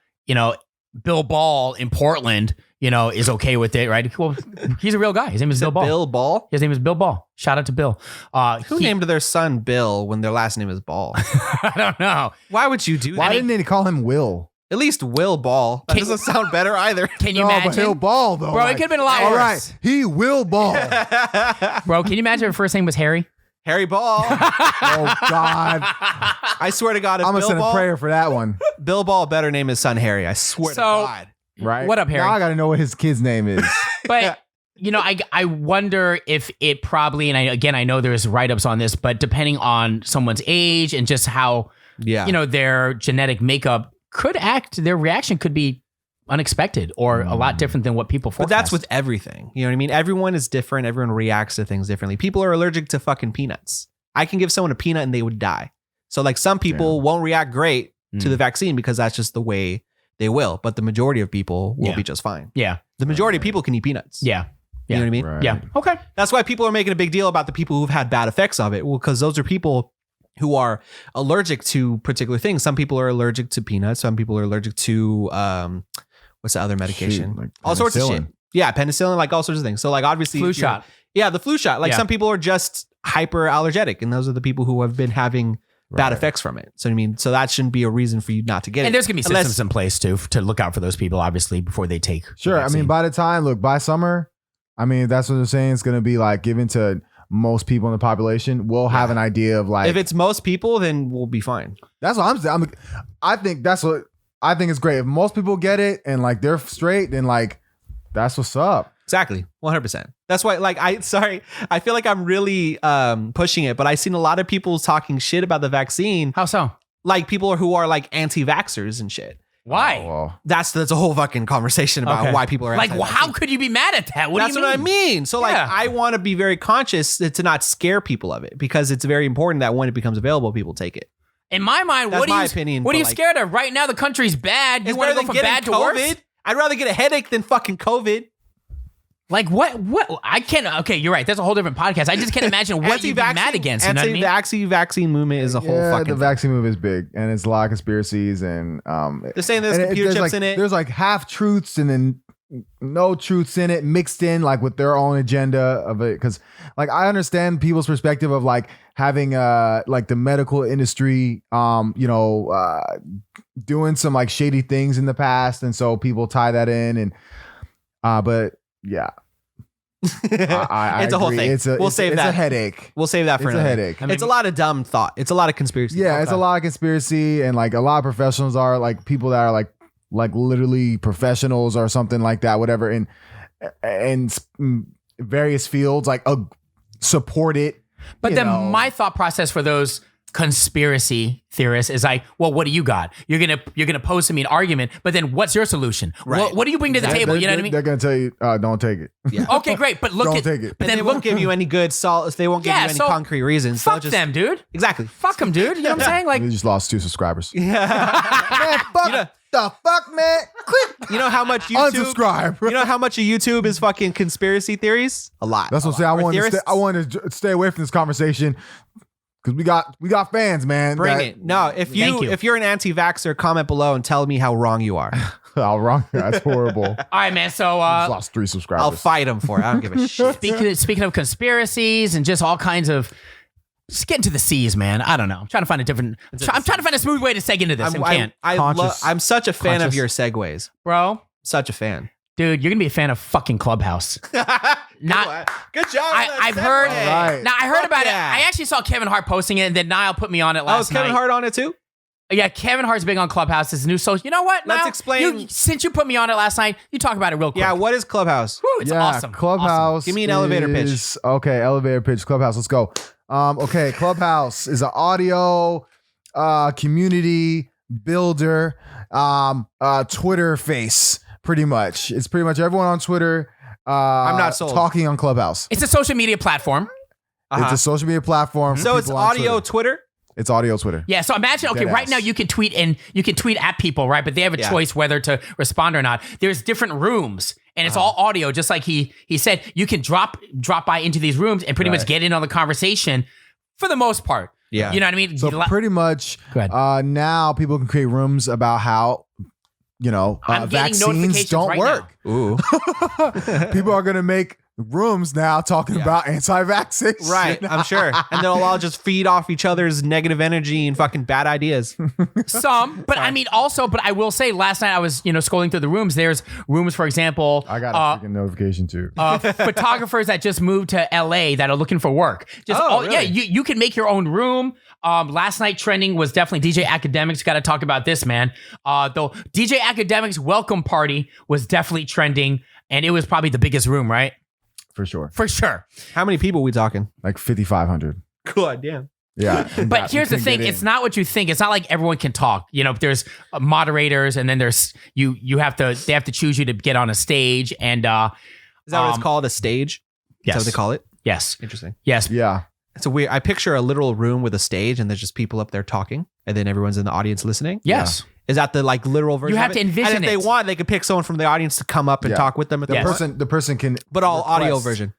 Bill Ball in Portland, is okay with it, right? Well, he's a real guy. His name is Bill Ball. Bill Ball? His name is Bill Ball. Shout out to Bill. Who named their son Bill when their last name is Ball? I don't know. Why would you do that? Why didn't they call him Will? At least Will Ball. That doesn't sound better either. Can you No, imagine? but he'll ball though. Bro, it could have been a lot worse. All right, he will ball. Bro, can you imagine if her first name was Harry? Harry Ball. Oh God, I swear to God, if I'm gonna Bill send a Ball, prayer for that one. Bill Ball better name his son Harry. I swear to God. Right? What up, Harry? Now I gotta know what his kid's name is. But I wonder if it probably, and I know there's write-ups on this, but depending on someone's age and just how their genetic makeup could act, their reaction could be unexpected or a lot different than what people forecast. But that's with everything. You know what I mean? Everyone is different. Everyone reacts to things differently. People are allergic to fucking peanuts. I can give someone a peanut and they would die. So like some people won't react great to the vaccine because that's just the way they will. But the majority of people will be just fine. Yeah. The majority of people can eat peanuts. Yeah. You know what I mean? Right. Yeah. Okay. That's why people are making a big deal about the people who've had bad effects of it. Well, because those are people who are allergic to particular things. Some people are allergic to peanuts. Some people are allergic to what's the other medication? Shoot, like all sorts of penicillin. shit. Yeah, penicillin, like all sorts of things. So like obviously Flu shot. Yeah, the flu shot. Like some people are just hyper allergic, and those are the people who have been having bad effects from it. So I mean, so that shouldn't be a reason for you not to get it. And there's gonna be systems in place too to look out for those people, obviously, before they take. Sure. I mean, by the time, by summer, I mean, that's what they're saying. It's going to be like given to most people in the population. We'll have an idea of like. If it's most people, then we'll be fine. That's what I'm saying. I think it's great. If most people get it and like they're straight, then like that's what's up. Exactly. 100%. That's why, like, I feel like I'm really pushing it, but I've seen a lot of people talking shit about the vaccine. How so? Like people who are like anti-vaxxers and shit. Why? Oh, well. That's a whole fucking conversation about why people are like. Well, anti-vaccine. how could you be mad at that? That's what I mean. So like, I want to be very conscious to not scare people of it because it's very important that when it becomes available, people take it. In my mind, That's what are my you opinion, What are you but, like, scared of? Right now, the country's bad. You It's want to better go than from bad getting to COVID. worse? I'd rather get a headache than fucking COVID. Like what? What? I can't. Okay, you're right. That's a whole different podcast. I just can't imagine what you'd be mad against. You know what I mean? Anti-vaccine movement is a whole fucking the vaccine move is big, and it's a lot of conspiracies, and they're saying there's computer chips like, in it. There's like half truths and then no truths in it mixed in, like with their own agenda of it. Because like I understand people's perspective of like having like the medical industry, doing some like shady things in the past, and so people tie that in, and but yeah. I it's a whole agree. thing. We'll save that. It's a headache. We'll save that for It's another. a headache. It's a lot of dumb thought. It's a lot of conspiracy. Yeah, it's a lot of conspiracy, and like a lot of professionals are like people that are like literally professionals or something like that, whatever, in various fields, like support it. But then my thought process for those conspiracy theorists is like, well, what do you got? You're gonna pose to me an argument, but then what's your solution? Right. What do you bring to the table? You know what I mean? They're gonna tell you, don't take it. Yeah. Okay, great, but look Don't at take it. But And then they won't give you any good salt. They won't give you any so concrete reasons. They'll Fuck just, them, dude. Exactly. Fuck them, dude. You know what I'm saying? Like, We just lost 2 subscribers. Yeah. Man, fuck the fuck, man. Quit. You know how much YouTube? Unsubscribe. You know how much of YouTube is fucking conspiracy theories? A lot. That's what I'm saying. I wanted to stay away from this conversation because we got fans, man. Bring it. No, Thank you. if you're an anti-vaxxer, comment below and tell me how wrong you are. How wrong? That's horrible. all right, man. So Just lost 3 subscribers. I'll fight him for it. I don't give a shit. speaking of conspiracies and just all kinds of. Just get into the C's, man. I don't know. I'm trying to find I'm trying to find a smooth way to seg into this. I can't. I'm such a fan of Conscious. your segues. Bro, Such a fan. dude, you're gonna be a fan of fucking Clubhouse. Not. Good job. I've heard. Right. Now I heard Fuck about yeah. it. I actually saw Kevin Hart posting it, and then Niall put me on it last Oh, is Kevin night. Hart on it too? Yeah, Kevin Hart's big on Clubhouse. It's a new social. You know what? Let's Niall? explain. Since you put me on it last night, you talk about it real quick. Yeah, what is Clubhouse? Woo, it's awesome. Clubhouse. Awesome. Give me an elevator pitch. Okay, elevator pitch. Clubhouse. Let's go. Okay, Clubhouse is an audio community builder, Twitter face. Pretty much, it's pretty much everyone on Twitter. I'm not sold. Talking on Clubhouse. It's a social media platform. It's a social media platform. So it's audio Twitter. It's audio Twitter. Yeah, so imagine, okay, right now you can tweet at people, right? But they have a choice whether to respond or not. There's different rooms, and it's all audio, just like he said. You can drop by into these rooms and pretty much get in on the conversation for the most part. Yeah. You know what I mean? So pretty much now people can create rooms about how, I'm getting vaccines notifications don't right work. now. Ooh. People are going to make rooms now talking about anti-vaxxation. Right, I'm sure. And they'll all just feed off each other's negative energy and fucking bad ideas. But I mean, also, but I will say, last night I was, scrolling through the rooms. There's rooms, for example. I got a freaking notification too. Photographers that just moved to LA that are looking for work. Really? Yeah, you can make your own room. Last night trending was definitely DJ Akademiks. Got to talk about this, man. Though DJ Akademiks' welcome party was definitely trending, and it was probably the biggest room, right? For sure. For sure. How many people we talking? Like 5,500. God damn. Yeah. But here's the thing. It's not what you think. It's not like everyone can talk. There's moderators, and then there's they have to choose you to get on a stage. And is that what it's called? A stage? Yes. Is that what they call it? Yes. Interesting. Yes. Yeah. It's a weird. I picture a literal room with a stage, and there's just people up there talking, and then everyone's in the audience listening. Yes. Yeah. Is that the literal version? You have of it? to envision and if it. they want, they could pick someone from the audience to come up and talk with them. At The person can, but all request. audio version.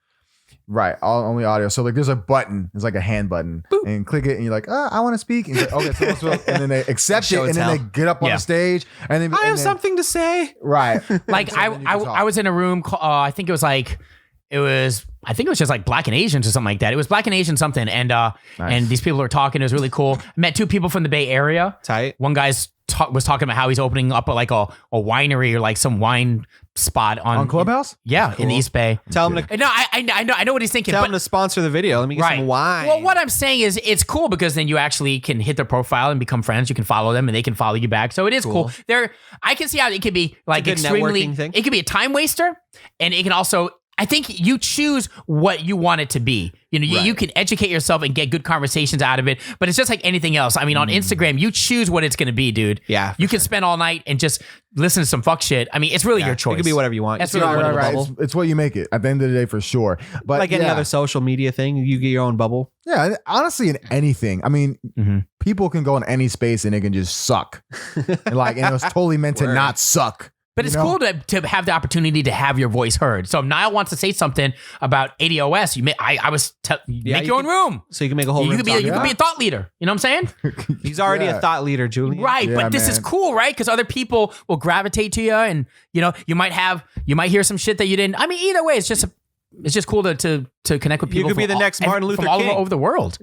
Right, only audio. So there's a button. It's like a hand button, and click it, and you're like, I want to speak. And you're like, okay, and then they accept it, and then they get up on the stage, and then I have something to say. Right, like I was in a room. I think it was just like Black and Asians or something like that. It was Black and Asian something, and and these people were talking. It was really cool. I met two people from the Bay Area. Tight. One guy's was talking about how he's opening up like a winery or like some wine spot on Clubhouse. In the East Bay. Tell him to. No, I know what he's thinking. Tell him to sponsor the video. Let me get some wine. Well, what I'm saying is it's cool because then you actually can hit their profile and become friends. You can follow them and they can follow you back. So it is cool. I can see how it could be like extremely. It could be a time waster, and it can also. I think you choose what you want it to be. You can educate yourself and get good conversations out of it, but it's just like anything else. I mean, on Instagram, you choose what it's going to be, dude. Yeah. You can spend all night and just listen to some fuck shit. I mean, it's really your choice. It could be whatever you want. That's really right. It's what you make it at the end of the day, for sure. But like any other social media thing, you get your own bubble. Yeah, honestly, in anything. I mean, people can go in any space and it can just suck. and it was totally meant to not suck. But it's cool to have the opportunity to have your voice heard. So if Nile wants to say something about ADOS, make your own room. So you can make a whole room. You could be a thought leader. You know what I'm saying? He's already a thought leader, Julian. Right, but this is cool, right? Because other people will gravitate to you, and you might hear some shit that you didn't. I mean, either way, it's just cool to connect with people. You could be the next Martin Luther from King all over the world.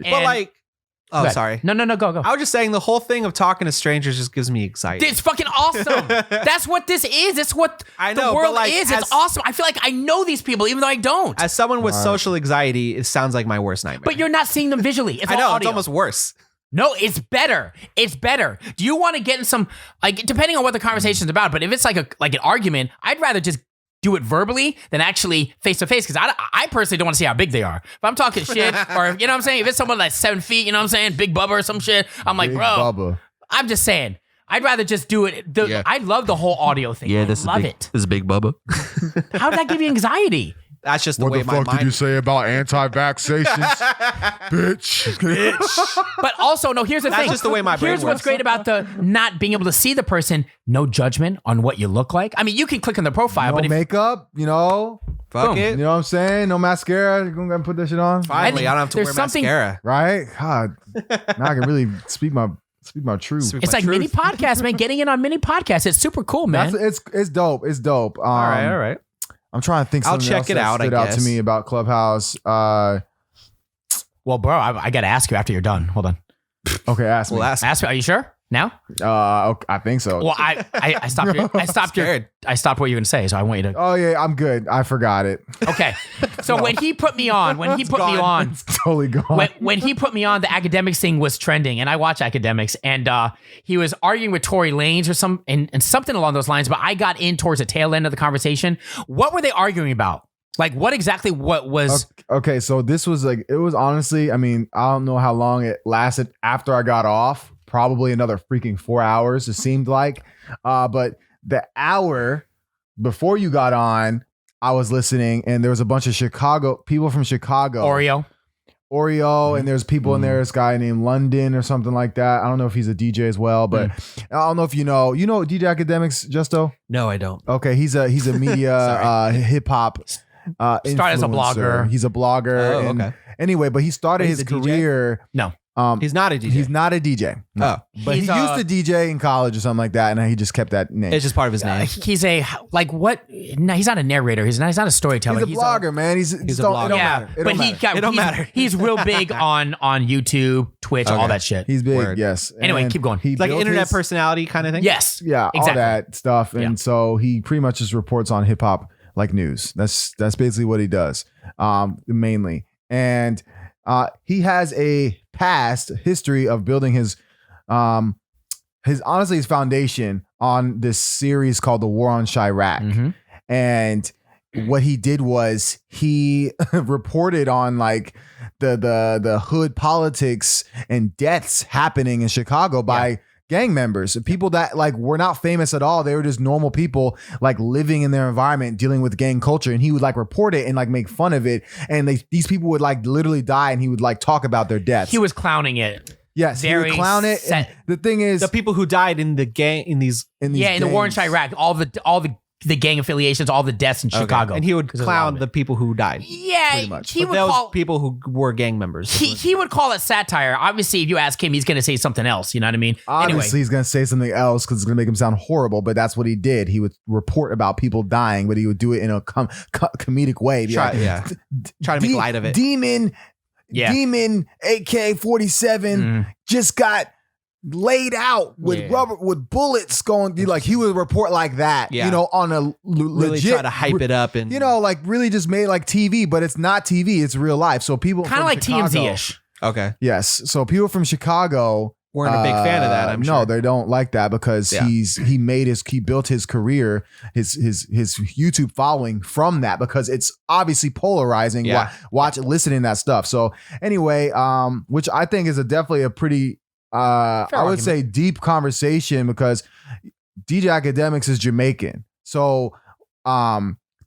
But oh, sorry. No, go. I was just saying the whole thing of talking to strangers just gives me anxiety. It's fucking awesome. That's what this is. It's what the world is. It's awesome. I feel like I know these people, even though I don't. As someone with social anxiety, it sounds like my worst nightmare. But you're not seeing them visually. It's I know, all it's audio. almost worse. No, it's better. It's better. Do you want to get in some, depending on what the conversation's about, but if it's like an argument, I'd rather just do it verbally than actually face to face, because I personally don't want to see how big they are. If I'm talking shit, or you know what I'm saying, if it's someone like 7 feet, you know what I'm saying, Big Bubba or some shit, I'm like, Big bro, Bubba. I'm just saying, I'd rather just do it. I love the whole audio thing. I love it. This is Big Bubba. How did that give you anxiety? That's just the way my mind. What the fuck did you say about anti-vaxxations, bitch? But also, no, here's the thing. That's just the way my brain Here's what's works. great about the not being able to see the person. No judgment on what you look like. I mean, you can click on the profile, No but if makeup, Fuck Boom. it. you know what I'm saying? No mascara. You're gonna put that shit on, Finally, I don't have to there's wear something- mascara. right? God, now I can really speak my truth. Speak it's my like truth. mini podcasts, man. Getting in on mini podcasts, it's super cool, man. It's dope. It's dope. All right. I'm trying to think. I'll Something check else it that out, I Stood out to guess. me about Clubhouse. Well, bro, I got to ask you after you're done. Hold on. Okay, ask me. Well, ask. Ask me. Are you sure? Now? I think so. Well, I stopped. I stopped what you were going to say, so I want you to. Oh yeah, I'm good. I forgot it. Okay. So when he put me on, It's totally gone. when he put me on, the Akademiks thing was trending, and I watch Akademiks, and he was arguing with Tory Lanez or and something along those lines. But I got in towards the tail end of the conversation. What were they arguing about? Like, what was? Okay, so this was like, it was honestly, I mean, I don't know how long it lasted after I got off. Probably another freaking 4 hours, it seemed like. But the hour before you got on, I was listening, and there was a bunch of people from Chicago. Oreo, and there's people in there, this guy named London or something like that. I don't know if he's a DJ as well, but I don't know if you know DJ Akademiks, Justo? No, I don't. Okay, he's a media hip hop started as a blogger. He's a blogger. Okay. Anyway, but he started his career. No. He's not a DJ. He's not a DJ. No. But he used to DJ in college or something like that, and he just kept that name. It's just part of his name. He's a what? No, he's not a narrator. He's not a storyteller. He's a blogger, man. He's a blogger. It don't matter. He's real big on YouTube, Twitch, all that shit. He's big. Word. Yes. Anyway, keep going. He's like an internet personality kind of thing. Yes. Yeah. Exactly. All that stuff, and so he pretty much just reports on hip hop like news. That's basically what he does, mainly, and. He has a past history of building his foundation on this series called The War on Chirac. Mm-hmm. And what he did was he reported on like the hood politics and deaths happening in Chicago by gang members, people that like were not famous at all. They were just normal people like living in their environment, dealing with gang culture. And he would like report it and like make fun of it. And these people would like literally die, and he would like talk about their deaths. He was clowning it. Yes, he would clown it. And the thing is, the people who died in the gang in the war in Chirac, all the gang affiliations, all the deaths in Chicago. And he would clown the people who died. Yeah, pretty much. He would call people who were gang members. He would call it satire. Obviously, if you ask him, he's going to say something else. You know what I mean? Obviously, he's going to say something else because it's going to make him sound horrible. But that's what he did. He would report about people dying, but he would do it in a comedic way. Try to make light of it. Demon AK-47 just got laid out with rubber, with bullets going, like he would report like that, you know, on a really legit, try to hype it up, and you know, like really just made like TV, but it's not TV, it's real life. So people kind of like TMZ-ish. Okay. Yes. So people from Chicago weren't a big fan of that. I'm sure. No, they don't like that because he built his career, his YouTube following from that, because it's obviously polarizing. Listening to that stuff. So anyway, which I think is definitely a pretty I would say deep conversation, because DJ Akademiks is Jamaican. So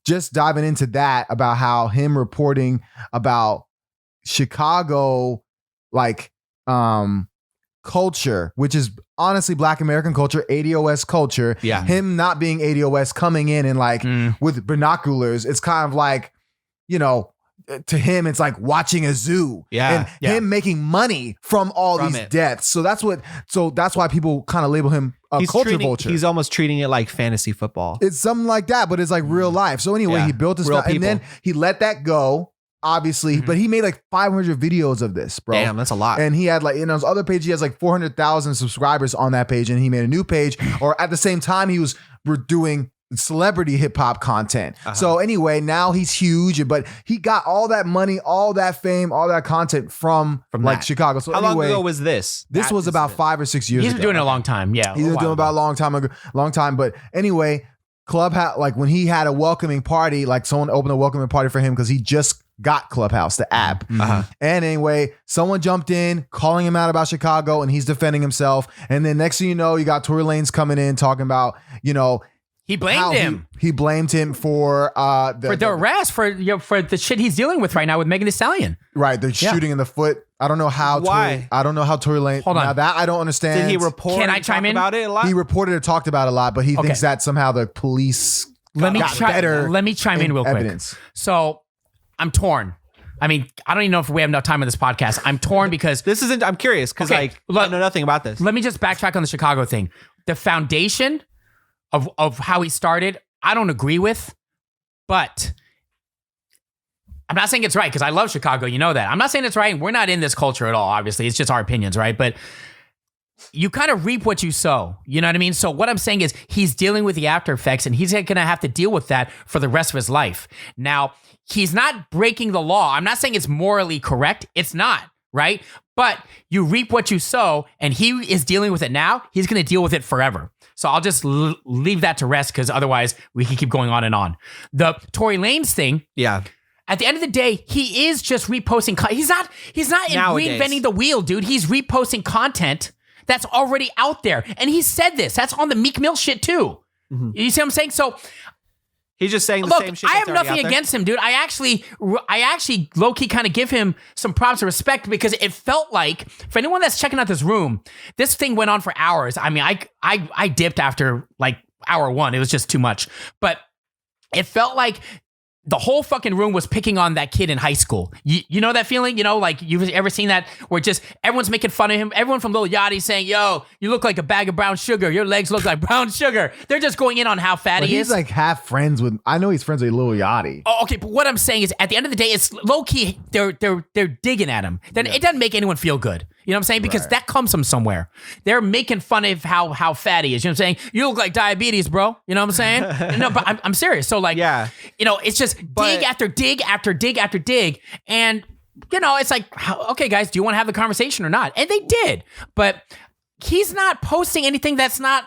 just diving into that, about how him reporting about Chicago like culture, which is honestly Black American culture, ADOS culture. Yeah. Him not being ADOS, coming in and like with binoculars, it's kind of like, you know, to him, it's like watching a zoo. And him making money from these deaths. So that's why people kind of label him a culture vulture. He's almost treating it like fantasy football. It's something like that, but it's like real life. So anyway, he built his stuff, and then he let that go, obviously, but he made like 500 videos of this, bro. Damn, that's a lot. And he had like, on his other page, he has like 400,000 subscribers on that page, and he made a new page, or at the same time, he was doing celebrity hip hop content. So anyway, now he's huge, but he got all that money, all that fame, all that content from like Chicago. So how long ago was this? This was about 5 or 6 years ago. He's been doing it a long time. Yeah. He's been doing it about a long time. But anyway, Clubhouse, like when he had a welcoming party, like someone opened a welcoming party for him because he just got Clubhouse, the app. And anyway, someone jumped in, calling him out about Chicago, and he's defending himself. And then next thing you know, you got Tory Lanez coming in talking about, you know, he blamed him. He blamed him for the arrest, for the shit he's dealing with right now with Megan Thee Stallion. Right, the shooting in the foot. I don't know how. Why? I don't know how Tory Lanez. Hold on. Now that I don't understand. Did he report? Can I chime in about it a lot? He reported or talked about it a lot, but he thinks that somehow the police Let me chime in real evidence. quick. So I'm torn. I mean, I don't even know if we have enough time on this podcast. I'm torn because I'm curious because I know nothing about this. Let me just backtrack on the Chicago thing. The foundation of how he started, I don't agree with, but I'm not saying it's right because I love Chicago. You know that. I'm not saying it's right. We're not in this culture at all. Obviously, it's just our opinions, right? But you kind of reap what you sow. You know what I mean? So what I'm saying is he's dealing with the after effects, and he's going to have to deal with that for the rest of his life. Now, he's not breaking the law. I'm not saying it's morally correct. It's not, right? But you reap what you sow, and he is dealing with it now. He's going to deal with it forever. So I'll just leave that to rest, because otherwise we can keep going on and on. The Tory Lanez thing. Yeah. At the end of the day, he is just reposting. He's not reinventing the wheel, dude. He's reposting content that's already out there. And he said this. That's on the Meek Mill shit too. Mm-hmm. You see what I'm saying? So he's just saying the same shit. I have nothing against him, dude. I actually low-key kind of give him some props and respect, because it felt like, for anyone that's checking out this room, this thing went on for hours. I mean, I dipped after like hour 1. It was just too much. But it felt like the whole fucking room was picking on that kid in high school. You know that feeling? You know, like, you've ever seen that where just everyone's making fun of him? Everyone from Lil Yachty saying, yo, you look like a bag of brown sugar. Your legs look like brown sugar. They're just going in on how fat he is. He's like half friends with, I know he's friends with Lil Yachty. Oh, okay. But what I'm saying is, at the end of the day, it's low key, they're digging at him. Then it doesn't make anyone feel good. You know what I'm saying? Because that comes from somewhere. They're making fun of how fat he is. You know what I'm saying? You look like diabetes, bro. You know what I'm saying? No, but I'm serious. So like, you know, it's just dig after dig after dig after dig. And, you know, it's like, okay, guys, do you want to have the conversation or not? And they did. But he's not posting anything that's not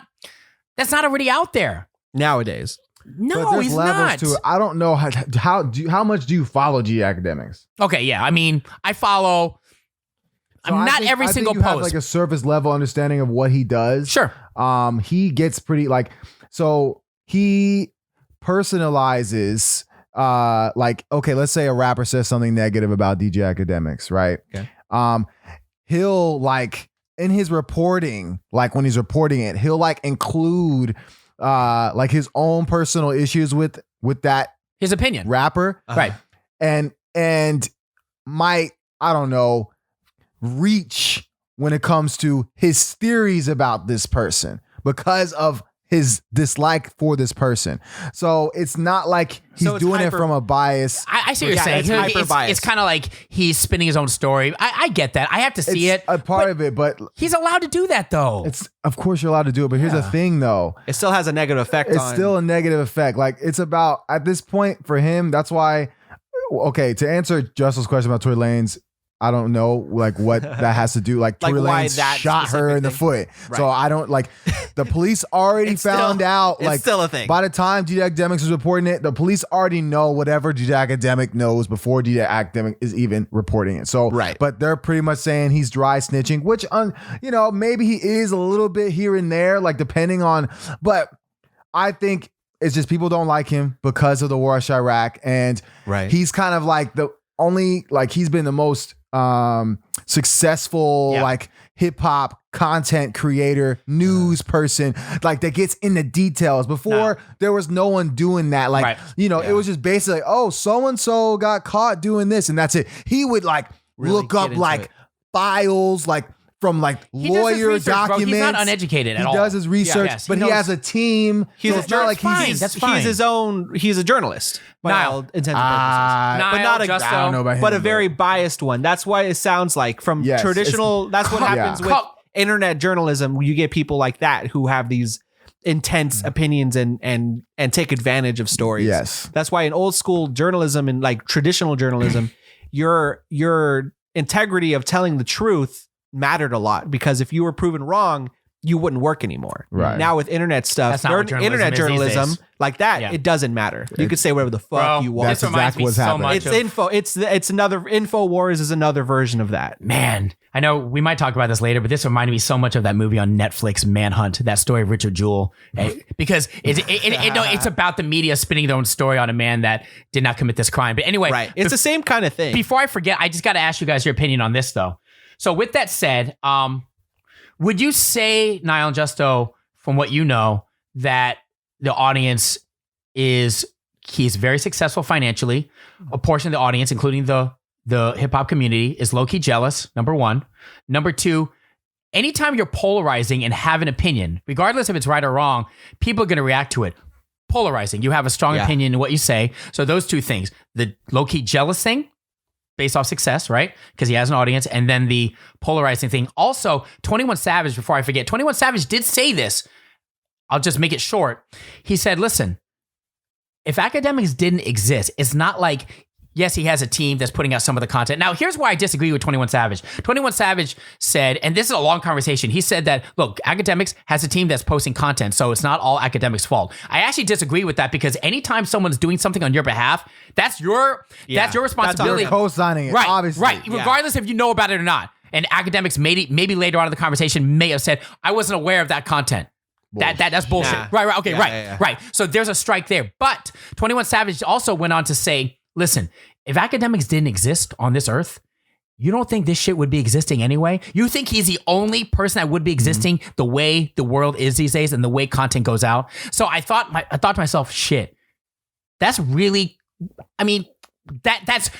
already out there. Nowadays. No, he's not. To it. I don't know how much do you follow G Akademiks? Okay, yeah. I mean, I follow... So not every single post. Have like a surface level understanding of what he does. Sure. He gets pretty like, so he personalizes, like, okay, let's say a rapper says something negative about DJ Akademiks, right? Okay. He'll like in his reporting, like when he's reporting it, he'll like include like his own personal issues with that his opinion rapper, right? And might, I don't know, reach when it comes to his theories about this person because of his dislike for this person. So it's not like he's doing it from a bias. I see what you're saying. It's kind of like he's spinning his own story. I get that. I have to see it. A part of it, but he's allowed to do that though. It's, of course you're allowed to do it, but here's the thing though. It still has a negative effect. It's still a negative effect. Like it's about, at this point for him, that's why, okay, to answer Justo's question about Tory Lanez, I don't know like what that has to do. Like Tory Lanez shot her in the foot. Right. So I don't like, the police already found out. Like, it's still a thing. By the time DJ Akademiks is reporting it, the police already know whatever DJ Akademik knows before DJ Akademik is even reporting it. So, but they're pretty much saying he's dry snitching, which, you know, maybe he is a little bit here and there, like depending on, but I think it's just people don't like him because of the war in Iraq. And he's kind of like the only, like he's been the most successful like hip hop content creator, news person, like that gets into details. Before there was no one doing that. Like, you know, it was just basically, oh, so-and-so got caught doing this and that's it. He would like really look up like files, like from like lawyer documents. He's not uneducated at all. He does his research, but he has a team. He's not like that's fine. He's his own. He's a journalist. Nile, intended purposes, but not a Justo. I don't know about him, but a very biased one. That's why it sounds like from traditional. That's what happens with internet journalism. You get people like that who have these intense opinions and take advantage of stories. Yes, that's why in old school journalism and like traditional journalism, your integrity of telling the truth mattered a lot, because if you were proven wrong, you wouldn't work anymore. Right. Now with internet stuff, internet journalism like that, it doesn't matter. You could say whatever the fuck you want. That's exactly what's happening. It's info. It's another InfoWars is another version of that. Man, I know we might talk about this later, but this reminded me so much of that movie on Netflix, Manhunt, that story of Richard Jewell, because it's about the media spinning their own story on a man that did not commit this crime. But anyway, it's the same kind of thing. Before I forget, I just got to ask you guys your opinion on this though. So with that said, would you say, Nile and Justo, from what you know, that the audience he's very successful financially? A portion of the audience, including the hip hop community, is low-key jealous, number one. Number two, anytime you're polarizing and have an opinion, regardless if it's right or wrong, people are going to react to it. Polarizing. You have a strong opinion in what you say. So those two things, the low-key jealous thing based off success, right? Because he has an audience. And then the polarizing thing. Also, 21 Savage, before I forget, 21 Savage did say this. I'll just make it short. He said, listen, if Akademiks didn't exist, it's not like, yes, he has a team that's putting out some of the content. Now, here's why I disagree with 21 Savage. 21 Savage said, and this is a long conversation, he said that, look, Akademiks has a team that's posting content, so it's not all Akademiks' fault. I actually disagree with that because anytime someone's doing something on your behalf, that's your responsibility. You're co-signing it, right, obviously. Right, regardless if you know about it or not. And Akademiks maybe later on in the conversation may have said, I wasn't aware of that content. That's bullshit. Nah. Right. Okay. Right. So there's a strike there. But 21 Savage also went on to say, listen, if Akademiks didn't exist on this earth, you don't think this shit would be existing anyway? You think he's the only person that would be existing the way the world is these days and the way content goes out? So I thought to myself, shit, that's really, I mean, that's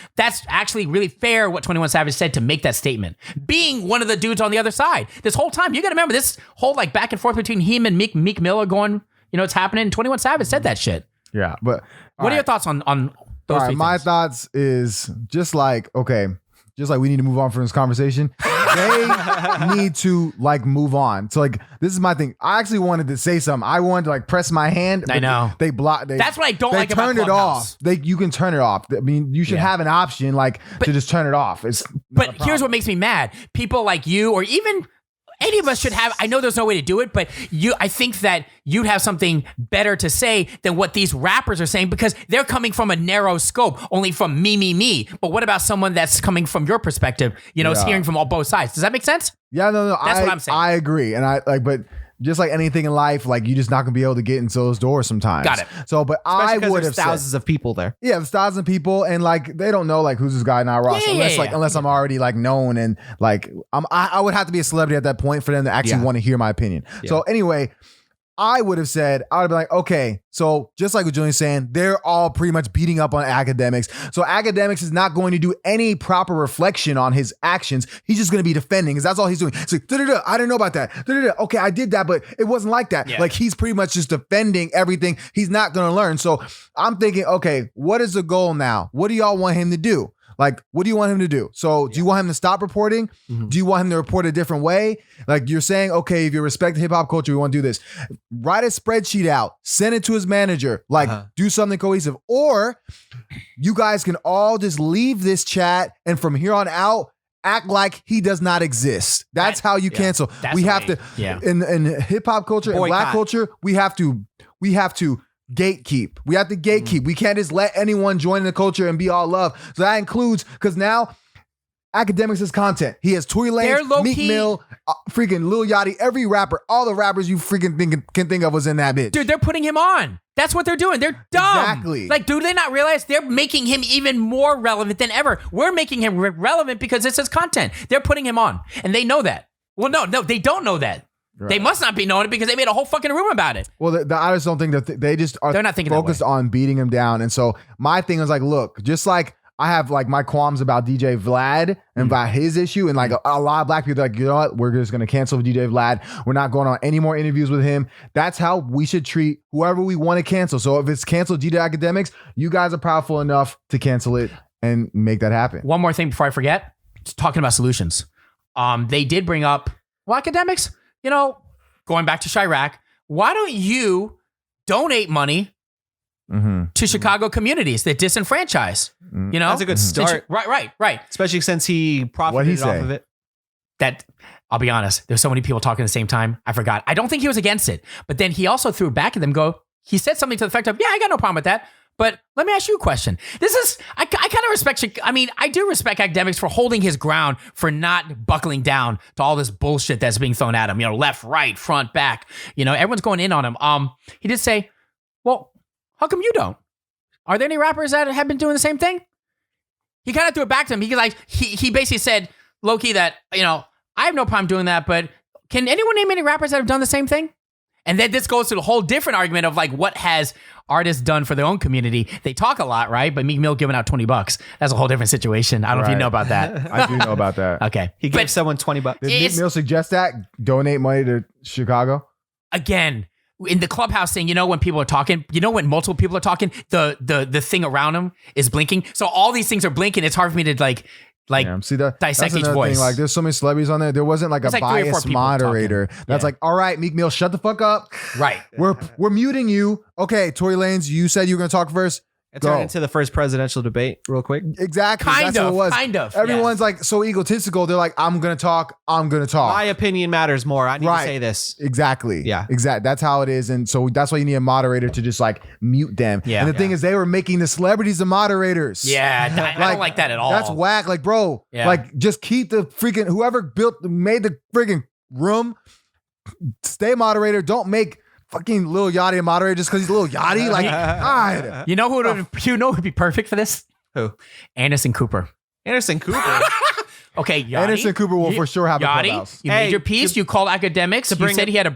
actually really fair what 21 Savage said to make that statement. Being one of the dudes on the other side. This whole time, you got to remember this whole like back and forth between him and Meek Mill going, it's happening. And 21 Savage said that shit. Yeah, but what are your thoughts on those three my things? thoughts is just like we need to move on from this conversation. They need to like move on. So like this is my thing. I actually wanted to say something. I wanted to like press my hand. I know. They blocked. That's what I don't like about Clubhouse. Clubhouse. They turned it off. You can turn it off. I mean, you should have an option to just turn it off. But here's what makes me mad. People like you or even any of us should have, I know there's no way to do it, but I think that you'd have something better to say than what these rappers are saying because they're coming from a narrow scope, only from me. But what about someone that's coming from your perspective, is hearing from both sides? Does that make sense? Yeah, no. That's what I'm saying. I agree. And but just like anything in life, like you're just not gonna be able to get into those doors sometimes. Got it. So, but Especially I would have thousands of people there. Yeah, there's thousands of people, and like they don't know like who's this guy Nile Ross unless I'm already like known and like I would have to be a celebrity at that point for them to actually want to hear my opinion. Yeah. So anyway, I would have been like, okay, so just like what Julian's saying, they're all pretty much beating up on Akademiks. So Akademiks is not going to do any proper reflection on his actions. He's just going to be defending because that's all he's doing. It's like, I didn't know about that. Okay, I did that, but it wasn't like that. Yeah. Like he's pretty much just defending everything. He's not going to learn. So I'm thinking, okay, what is the goal now? What do y'all want him to do? Like, what do you want him to do? So do you want him to stop reporting? Mm-hmm. Do you want him to report a different way? Like you're saying, okay, if you respect hip hop culture, we want to do this. Write a spreadsheet out, send it to his manager, like do something cohesive. Or you guys can all just leave this chat and from here on out, act like he does not exist. That's how you cancel. We have to, in hip hop culture and black culture, we have to gatekeep. We have to gatekeep. We can't just let anyone join the culture and be all love. So that includes, because now Akademiks is content. He has Tory Lanez, Meek Mill, freaking Lil Yachty, every rapper, all the rappers you freaking can think of was in that bitch. Dude, they're putting him on. That's what they're doing. They're dumb. Exactly. Like, do they not realize they're making him even more relevant than ever? We're making him relevant because it's his content. They're putting him on. And they know that. Well, no, they don't know that. Right. They must not be knowing it because they made a whole fucking room about it. Well, I just don't think that they just are They're not thinking focused on beating him down. And so my thing is like, look, just like I have like my qualms about DJ Vlad and about his issue. And like a lot of black people are like, you know what? We're just going to cancel DJ Vlad. We're not going on any more interviews with him. That's how we should treat whoever we want to cancel. So if it's canceled DJ Akademiks, you guys are powerful enough to cancel it and make that happen. One more thing before I forget, talking about solutions. They did bring up, well, Akademiks, going back to Chirac, why don't you donate money to Chicago communities that disenfranchise? That's a good start. Right. Especially since he profited off of it. That, I'll be honest, there's so many people talking at the same time. I forgot. I don't think he was against it. But then he also threw it back at them, he said something to the effect of, yeah, I got no problem with that. But let me ask you a question. I kind of respect, I do respect Akademiks for holding his ground, for not buckling down to all this bullshit that's being thrown at him, left, right, front, back, everyone's going in on him. He did say, well, how come you don't? Are there any rappers that have been doing the same thing? He kind of threw it back to him. He basically said, low-key, that, I have no problem doing that, but can anyone name any rappers that have done the same thing? And then this goes to the whole different argument of like, what has artists done for their own community? They talk a lot, right? But Meek Mill giving out $20, that's a whole different situation. I don't know if you know about that. I do know about that. Okay. He gave someone $20. Did Meek Mill suggest that? Donate money to Chicago? Again, in the Clubhouse thing, when people are talking, when multiple people are talking, the thing around them is blinking. So all these things are blinking. It's hard for me to see that dissect that's each another voice. Thing. Like, there's so many celebrities on there. There wasn't like a 3 or 4 biased people moderator talking. that's like, all right, Meek Mill, shut the fuck up. Right. We're muting you. Okay, Tory Lanez, you said you were gonna talk first. It turned into the first presidential debate real quick. Exactly. Kind That's of, what it was. kind of, Everyone's like so egotistical. They're like, I'm gonna talk. My opinion matters more. I need to Right. say this. Exactly. Yeah. Exactly. That's how it is. And so that's why you need a moderator to just like mute them. Yeah. And the thing is, they were making the celebrities the moderators. Yeah, I don't like that at all. That's whack. Like, bro, Yeah. like just keep the freaking whoever made the freaking room, stay moderator. Don't make fucking Lil Yachty a moderator just because he's Lil Yachty. Like, God. You know who would be perfect for this? Who? Anderson Cooper. Anderson Cooper. Okay, Yachty, Anderson Cooper will for sure have a Yachty, Clubhouse. you made your piece. You called Akademiks. You said he had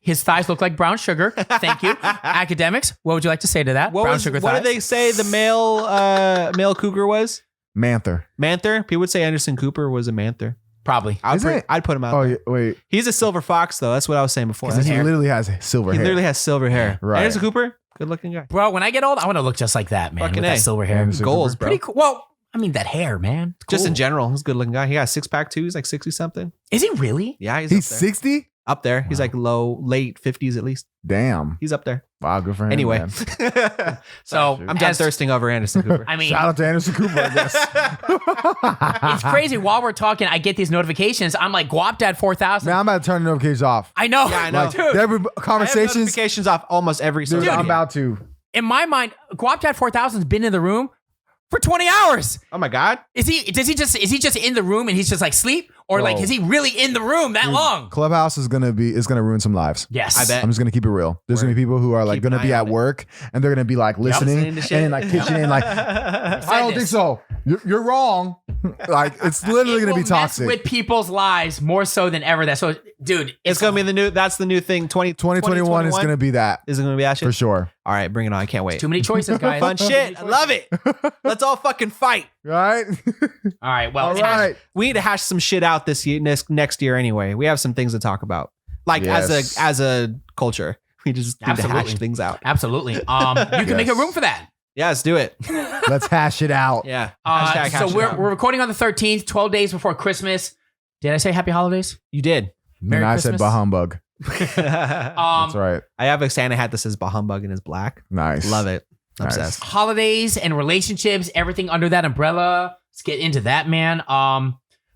his thighs look like brown sugar. Thank you. Akademiks, what would you like to say to that? What did they say the male cougar was? Manther. Manther? People would say Anderson Cooper was a manther. Probably. I'd put him out there. Wait. He's a silver fox, though. That's what I was saying before. He literally has silver He hair. literally has silver hair. Right. Anderson Cooper, good looking guy. Bro, when I get old, I want to look just like that, man. Fucking with that A. silver hair. Anderson Goals, Cooper. bro. Pretty cool. Well, I mean, that hair, man. It's Just in cool. general, he's a good looking guy. He got a 6-pack too. He's like 60 something. Is he really? Yeah, he's He's up there. 60? Up there. He's like late 50s at least. Damn. He's up there. Wow, good for him. Anyway. man. So I'm done thirsting over Anderson Cooper. I mean, Shout out to Anderson Cooper, I guess. it's crazy. While we're talking, I get these notifications. I'm like, Guap Dad 4000. Man, I'm about to turn the notifications off. I know. Yeah, I know. Like, Dude, every I have conversations, notifications off almost every dude, social I'm media. about to. in my mind, Guap Dad 4000's been in the room for 20 hours. Oh my God. Is he just in the room and he's just like sleep? Or like, Bro. is he really in the room that long? Clubhouse is gonna ruin some lives. Yes. I bet. I'm just gonna keep it real. There's gonna be people who are like Keep an gonna be eye at on it. work and they're gonna be like listening listening to shit. and like pitching in like, I don't think so. You're wrong. Like it's literally It gonna be will mess toxic. with people's lives more so than ever. So, dude, It's going to be that's the new thing. 2021 is gonna be that Is it going to be that shit? for sure. All right, bring it on. I can't wait. too many choices, guys. Fun shit. I love it. Let's all fucking fight. Right? All right. Well, All right. We need to hash some shit out this year, next year anyway. We have some things to talk about. Like Yes. as a culture. We just need to Absolutely. hash things out. Absolutely. You can make a room for that. Yeah, let's do it. Let's hash it out. Yeah. So hash it out. we're recording on the 13th, 12 days before Christmas. Did I say happy holidays? You did. Merry And I Christmas. said bah humbug. I That's right. have a Santa hat that says bah humbug and is black. Nice. Love it. Nice. Obsessed. Holidays and relationships, everything under that umbrella. Let's get into that, man.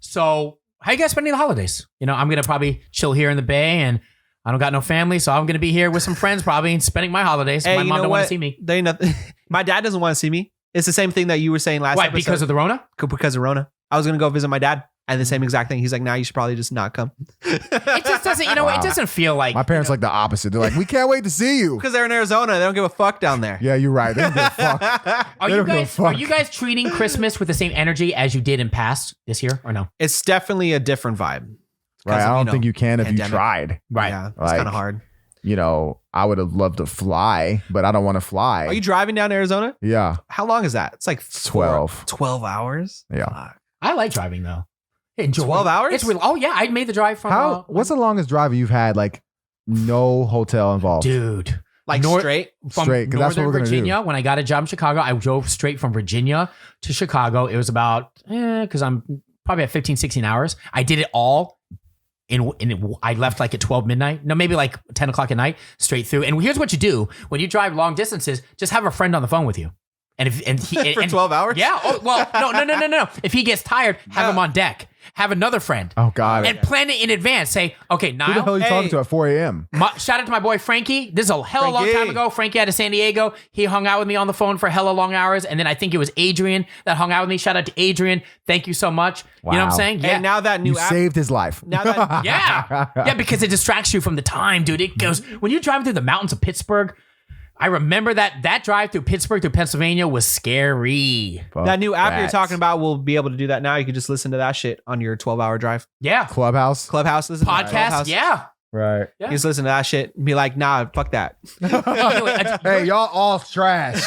So how you guys spending the holidays? I'm gonna probably chill here in the Bay, and I don't got no family, so I'm gonna be here with some friends probably and spending my holidays. Hey, My you mom know don't want what? to see me. They nothing. My dad doesn't want to see me. It's the same thing that you were saying last Why? episode. Because of the Rona? Because of Rona. I was gonna go visit my dad, and the same exact thing. He's like, "Nah, you should probably just not come." It just doesn't. Wow. It doesn't feel like My parents like the opposite. They're like, we can't wait to see you. Because they're in Arizona, they don't give a fuck down there. Yeah, you're right. They don't give a fuck. Are They you don't give a guys fuck. treating Christmas with the same energy as you did in past this year or no? It's definitely a different vibe. Right. I don't think you can if pandemic. you tried. Right. Yeah, it's Like- kind of hard. I would have loved to fly, but I don't want to fly. Are you driving down to Arizona? Yeah. How long is that? It's like 12. 12 hours? Yeah. Fuck. I like driving though. Enjoy. 12 hours? It's real. Oh yeah, I made the drive from. What's the longest drive you've had? Like no hotel involved. dude? Like North- straight? From Straight, 'cause that's what Northern we're gonna do. Virginia. When I got a job in Chicago, I drove straight from Virginia to Chicago. It was about because I'm probably at 15, 16 hours. I did it all. I left like at 12 midnight. No, maybe like 10 o'clock at night, straight through. And here's what you do when you drive long distances: just have a friend on the phone with you. And he For 12 hours? Yeah. Oh, well, no. If he gets tired, have him on deck. Have another friend. Oh God. And plan it in advance. Say, okay, Who the hell Nile. are you Hey. talking to at 4 a.m.? Shout out to my boy Frankie. This is a hella long Frankie. time ago. Frankie out of San Diego. He hung out with me on the phone for hella long hours. And then I think it was Adrian that hung out with me. Shout out to Adrian. Thank you so much. You know what I'm Wow. saying? Hey, now that new You app. saved his life. Now that, Yeah. Because it distracts you from the time, dude. It goes, when you're driving through the mountains of Pittsburgh, I remember that drive through Pittsburgh through Pennsylvania was scary. Fuck that new app you're that. talking about will be able to do that now. You can just listen to that shit on your 12-hour drive. Yeah. Clubhouse. Clubhouse. Listen to Podcast. Clubhouse. Yeah. Right. Yeah. You just listen to that shit and be like, nah, fuck that. Hey, y'all all trash.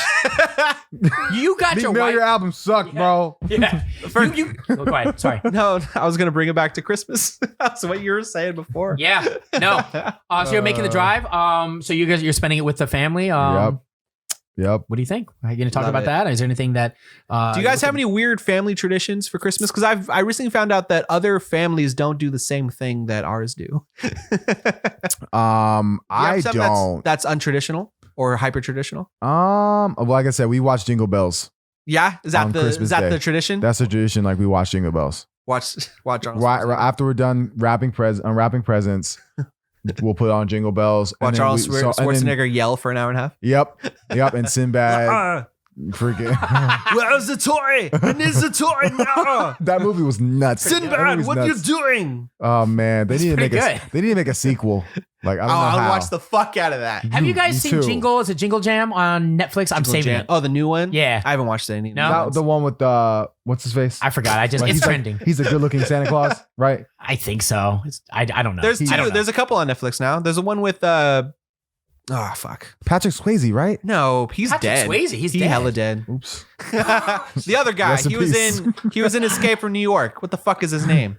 You got Meek your Mill, wife. your album sucked, bro. Yeah. Go ahead. Sorry. No, I was gonna bring it back to Christmas. That's what you were saying before. Yeah. No. So you're making the drive. So you're spending it with the family. Yep. What do you think? Are you going to talk Love about it. that? Is there anything that? Do you guys have any weird family traditions for Christmas? Because I recently found out that other families don't do the same thing that ours do. I don't. That's untraditional or hyper traditional. Well, like I said, we watch Jingle Bells. Yeah, is that On the Christmas is that Day. the tradition? That's a tradition. Like we watch Jingle Bells. Watch Arnold Right Schwarzenegger. after we're done unwrapping presents, we'll put on Jingle Bells. Watch then Arnold and then- Schwarzenegger yell for an hour and a half. Yep, and Sinbad. Freaking. Where's the toy? I need the toy now. That movie was nuts. That movie Sinbad, was what nuts. you doing? Oh man, they It's need to pretty make good. they need to make a sequel. Like I don't know I'll how. watch the fuck out of that. Have you guys Me seen too. Jingle? Is it Jingle Jam on Netflix? I'm saving it. Oh, the new one? Yeah. I haven't watched any. No? the one with what's his face? I forgot. Like, It's he's trending. He's a good-looking Santa Claus, right? I think so. I don't know. There's I don't two. know. There's a couple on Netflix now. There's a one with oh fuck. Patrick Swayze, right? No, he's Patrick dead. Swayze, he's he dead. hella dead. Oops. The other guy, Rest in he was peace. he was in Escape from New York. What the fuck is his name?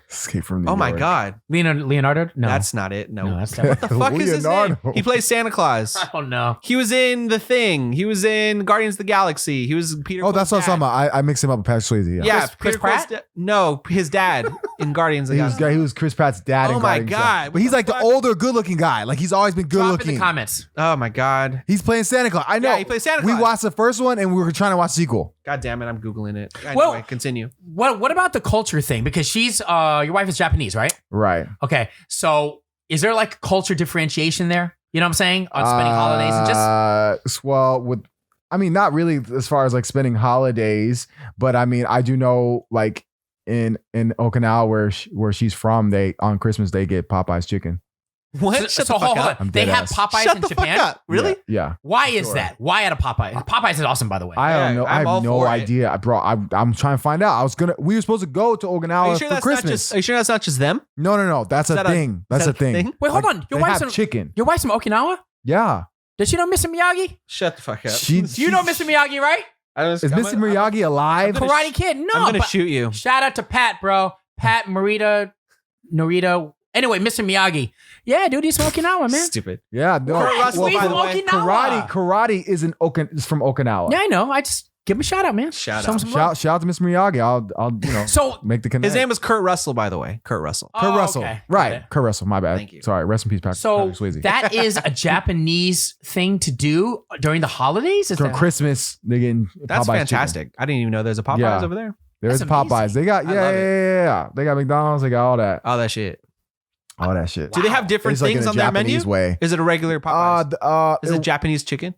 Escape from New Oh my York. god. Leonardo? No. That's not it. No. No, that's not What the fuck is his name? Leonardo. He plays Santa Claus. I don't know. He was in The Thing. He was in Guardians of the Galaxy. He was Peter. Oh, that's what I was Quill's talking about. I mixed him up with Patrick Swayze. Yeah. Yeah, Chris Peter Pratt? Quill's no, his dad in Guardians of He the was, Galaxy. he was Chris Pratt's dad. Oh in my Guardians. God, But what he's the like fuck? the older, good-looking guy. Like he's always been Drop in good-looking. the comments. Oh my god. He's playing Santa Claus. I know. Yeah, he plays Santa Claus. We watched the first one and we were trying to watch the sequel. God damn it, I'm googling it. Anyway, Well- continue. What about the culture thing? Because she's your wife is Japanese, right? Right. Okay. So is there like culture differentiation there? You know what I'm saying? On spending holidays and just Well, not really as far as like spending holidays, but I mean, I do know like in Okinawa where she's from, they on Christmas they get Popeye's chicken. What? So hold on. I'm They dead have ass. Popeyes Shut in the Japan. fuck up. Really? Yeah. Why is Sure. that? Why at a Popeye? Popeyes is awesome, by the way. I don't Yeah, know. I I'm all have no for it. idea. I'm trying to find out. We were supposed to go to Are Okinawa you sure for that's Christmas. not just? Are you sure that's not just them? No. That's Is a that thing. That's is a that thing. Wait, hold Like, on. Your they wife's have chicken. Your wife's from Okinawa? Yeah. Does she know Mr. Miyagi? Shut the fuck up. You know Mr. Miyagi, right? Is Mr. Miyagi alive? gonna Karate Kid. No. I'm gonna but shoot you. Shout out to Pat, bro. Pat, Narita. Anyway, Mr. Miyagi. Yeah, dude, he's from Okinawa, man. Stupid. Yeah. No. Kurt Russell, He's by from the way. Okinawa. Karate is from Okinawa. Yeah, I know. I just give him a shout out, man. Shout Show him out. some love. Shout out to Mr. Miyagi. I'll So, make the connection. His name is Kurt Russell, by the way. Kurt Russell. Kurt Oh, Russell. okay. Right. Okay. Kurt Russell. My bad. Thank you. Sorry. Rest in peace, Patrick so Swayze. that is a Japanese thing to do during the holidays? Is For that- Christmas, they get That's Popeye's fantastic. I didn't even know there's a Popeyes Yeah. over there. Chicken. There's That's Popeyes. amazing. They got I love it. yeah. They got McDonald's. They got all that. Oh, that shit. All that shit. Do they have different It's like things in a on their menu? Japanese way. Is it a regular Popeyes? Is it Japanese chicken?